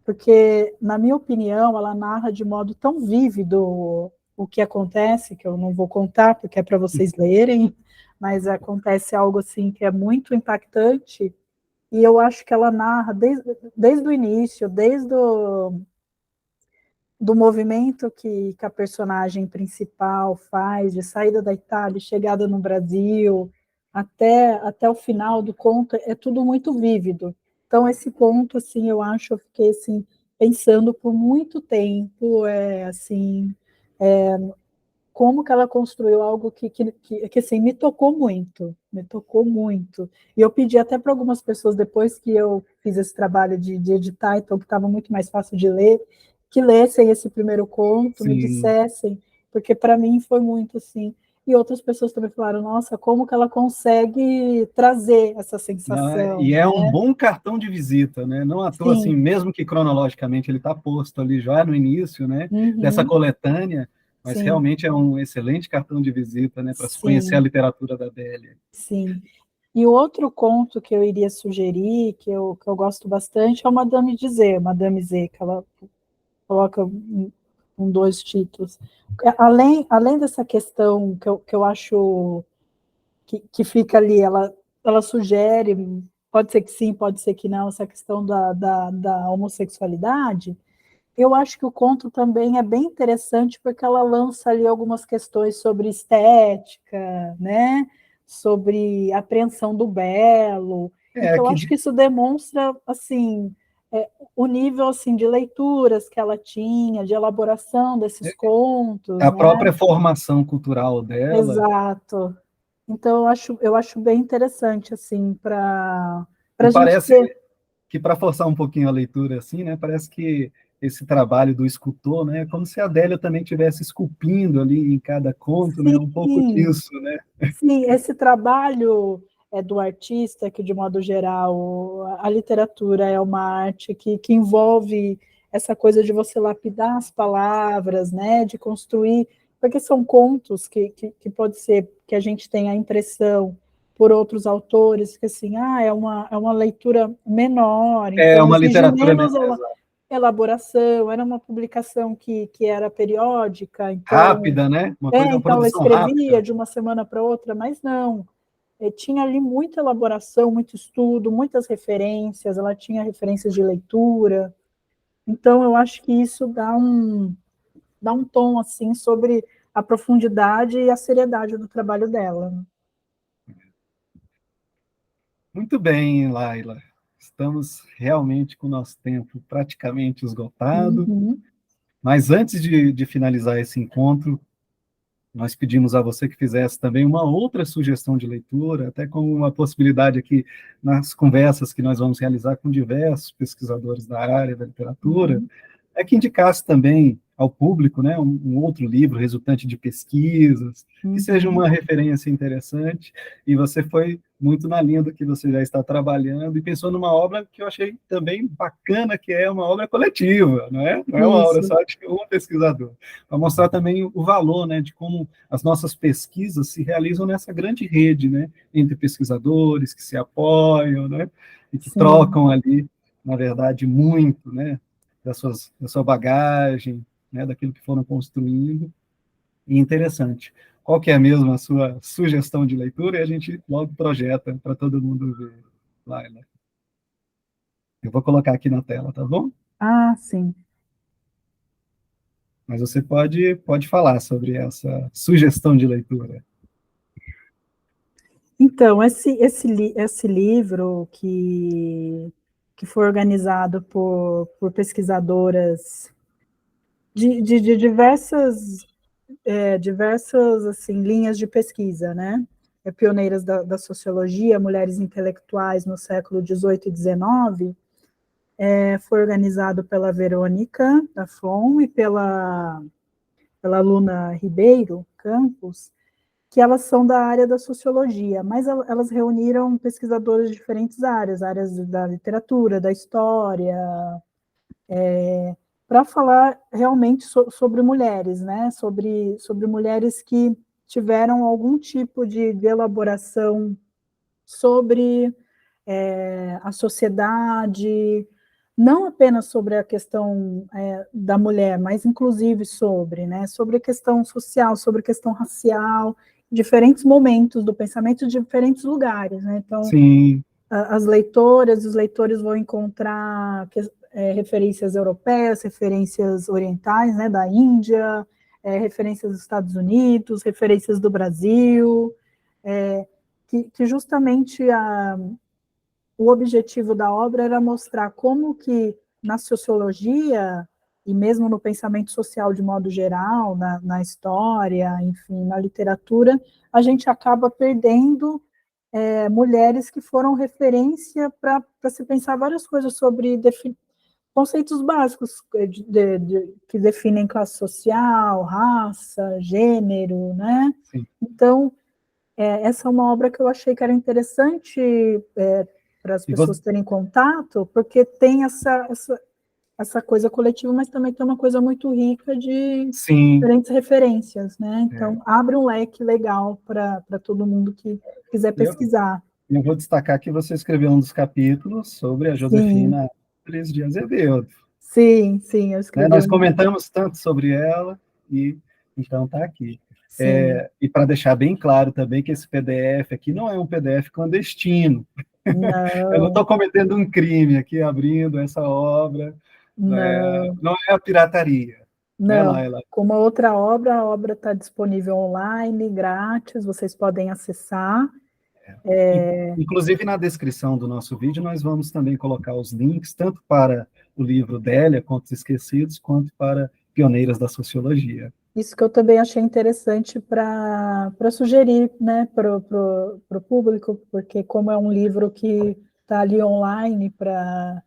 porque, na minha opinião, ela narra de modo tão vívido o que acontece, que eu não vou contar, porque é para vocês lerem, mas acontece algo, assim, que é muito impactante, e eu acho que ela narra desde o início, desde o do movimento que a personagem principal faz, de saída da Itália, chegada no Brasil, até o final do conto, é tudo muito vívido. Então, esse conto, assim, eu acho, eu fiquei, assim, pensando por muito tempo, assim, como que ela construiu algo que assim, me tocou muito. E eu pedi até para algumas pessoas, depois que eu fiz esse trabalho de editar, então que estava muito mais fácil de ler, que lessem esse primeiro conto, me Sim. dissessem, porque para mim foi muito assim. E outras pessoas também falaram, nossa, como que ela consegue trazer essa Né? sensação, E é um né? bom cartão de visita, né? Não à toa, assim, Sim, mesmo que cronologicamente ele está posto ali já no início, né, dessa uhum, coletânea, mas sim, realmente é um excelente cartão de visita, né, para se conhecer a sim, literatura da Adélia. sim. E o outro conto que eu iria sugerir, que eu gosto bastante, é o Madame Z, que ela coloca dois títulos. Além dessa questão que eu acho que fica ali, ela sugere pode ser que sim, pode ser que não, essa questão da homossexualidade, eu acho que o conto também é bem interessante porque ela lança ali algumas questões sobre estética, né? Sobre apreensão do belo. É, Então, eu acho que isso demonstra assim o nível assim de leituras que ela tinha, de elaboração desses contos, a né? própria formação cultural dela. Exato. Então, eu acho bem interessante assim para E a gente parece ter. que, para forçar um pouquinho a leitura, assim, né, parece que esse trabalho do escultor, né, é como se a Adélia também estivesse esculpindo ali em cada conto, né, um pouco Sim, disso, né? sim, esse trabalho do artista, que de modo geral a literatura é uma arte que envolve essa coisa de você lapidar as palavras, né, de construir, porque são contos que pode ser que a gente tenha a impressão por outros autores que assim, é uma leitura menor, É então uma exige literatura menos menor, elaboração, era uma publicação que era periódica, então rápida, né? Uma coisa, uma então ela produção escrevia rápida. de uma semana para outra, mas não. Tinha ali muita elaboração, muito estudo, muitas referências, ela tinha referências de leitura. Então, eu acho que isso dá um tom assim sobre a profundidade e a seriedade do trabalho dela. Muito bem, Laila. Estamos realmente com o nosso tempo praticamente esgotado, Uhum, mas antes de finalizar esse encontro, nós pedimos a você que fizesse também uma outra sugestão de leitura, até como uma possibilidade aqui nas conversas que nós vamos realizar com diversos pesquisadores da área da literatura, uhum, é que indicasse também ao público, né, um outro livro resultante de pesquisas, que seja uhum. uma referência interessante, e você foi muito na linha do que você já está trabalhando, e pensou numa obra que eu achei também bacana, que é uma obra coletiva, não é? Não é uma obra Isso, só de um pesquisador, para mostrar também o valor, né, de como as nossas pesquisas se realizam nessa grande rede, né, entre pesquisadores que se apoiam, né, e que sim. trocam ali, na verdade, muito, né, da sua bagagem, né, daquilo que foram construindo, e interessante. Qual que é mesmo a sua sugestão de leitura? E a gente logo projeta para todo mundo ver, Laila. Eu vou colocar aqui na tela, tá bom? Ah, sim. Mas você pode falar sobre essa sugestão de leitura. Então, esse livro que foi organizado por pesquisadoras de diversas assim, linhas de pesquisa, né? Pioneiras da sociologia, mulheres intelectuais no século XVIII e XIX, foi organizado pela Verônica da Flon e pela Luna Ribeiro Campos, que elas são da área da sociologia, mas elas reuniram pesquisadores de diferentes áreas, áreas da literatura, da história, para falar realmente sobre mulheres, né? Sobre mulheres que tiveram algum tipo de elaboração sobre a sociedade, não apenas sobre a questão da mulher, mas inclusive sobre, né? Sobre a questão social, sobre a questão racial, diferentes momentos do pensamento de diferentes lugares, né? Então, Sim, as leitoras, os leitores vão encontrar referências europeias, referências orientais, né, da Índia, referências dos Estados Unidos, referências do Brasil, que justamente o objetivo da obra era mostrar como que na sociologia e mesmo no pensamento social de modo geral, na história, enfim, na literatura, a gente acaba perdendo mulheres que foram referência para se pensar várias coisas sobre conceitos básicos que definem classe social, raça, gênero, né? sim. Então, essa é uma obra que eu achei que era interessante para as E você, pessoas terem contato, porque tem essa coisa coletiva, mas também tem uma coisa muito rica de sim, diferentes referências, né? é, Então, abre um leque legal para todo mundo que quiser eu, pesquisar. eu vou destacar que você escreveu um dos capítulos sobre a Sim, Josefina Álvares de Azevedo. sim, eu Né? escrevi Nós um. comentamos tanto sobre ela, e então está aqui. Sim, E para deixar bem claro também que esse PDF aqui não é um PDF clandestino. Eu não Não, estou cometendo um crime aqui abrindo essa obra, não, não é a pirataria, né, não. Laila? Com uma outra obra, a obra está disponível online, grátis, vocês podem acessar. Inclusive, na descrição do nosso vídeo, nós vamos também colocar os links, tanto para o livro Délia, Contos Esquecidos, quanto para Pioneiras da Sociologia. Isso que eu também achei interessante para sugerir, né, para o público, porque como é um livro que está ali online para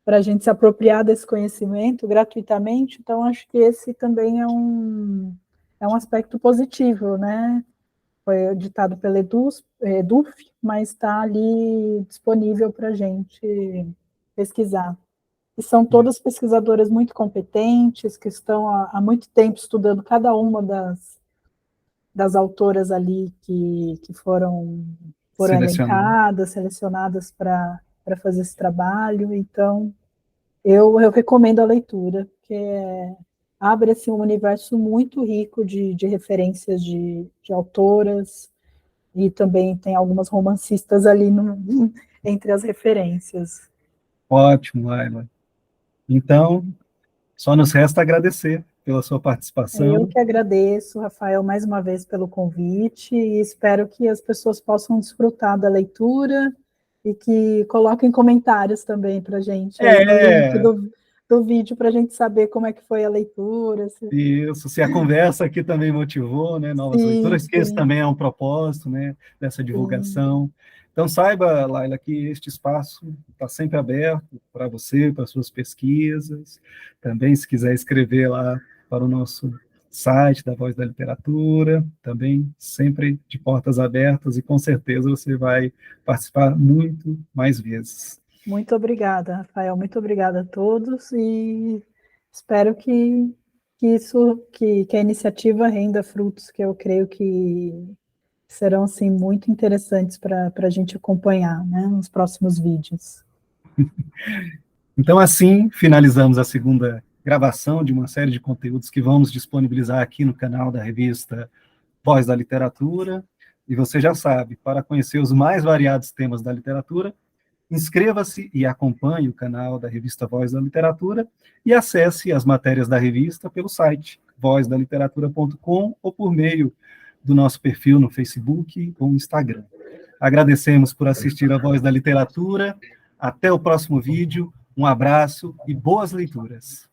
a gente se apropriar desse conhecimento gratuitamente, então acho que esse também é um aspecto positivo, né? Foi editado pela Eduf, mas está ali disponível para a gente pesquisar. E são todas pesquisadoras muito competentes, que estão há muito tempo estudando cada uma das autoras ali que foram Selecionado. elencadas, selecionadas para fazer esse trabalho. Então, eu recomendo a leitura, porque abre assim, um universo muito rico de referências de autoras, e também tem algumas romancistas ali entre as referências. Ótimo, Laila. Então, só nos resta agradecer pela sua Eu participação. que agradeço, Rafael, mais uma vez pelo convite, e espero que as pessoas possam desfrutar da leitura e que coloquem comentários também para a gente aí no link É, do vídeo, para a gente saber como é que foi a leitura. isso, se a conversa aqui também motivou, né, novas Sim, leituras, que esse sim, também é um propósito, né, dessa sim. divulgação. Então, saiba, Laila, que este espaço está sempre aberto para você, para suas pesquisas. Também, se quiser escrever lá para o nosso site da Voz da Literatura, também sempre de portas abertas, e com certeza você vai participar muito mais vezes. Muito obrigada, Rafael. Muito obrigada a todos e espero que a iniciativa renda frutos que eu creio que serão assim muito interessantes para a gente acompanhar, né, nos próximos vídeos. Então, assim, finalizamos a segunda gravação de uma série de conteúdos que vamos disponibilizar aqui no canal da revista Voz da Literatura. E você já sabe, para conhecer os mais variados temas da literatura, inscreva-se e acompanhe o canal da revista Voz da Literatura e acesse as matérias da revista pelo site vozdaliteratura.com ou por meio do nosso perfil no Facebook ou Instagram. Agradecemos por assistir a Voz da Literatura. Até o próximo vídeo. Um abraço e boas leituras.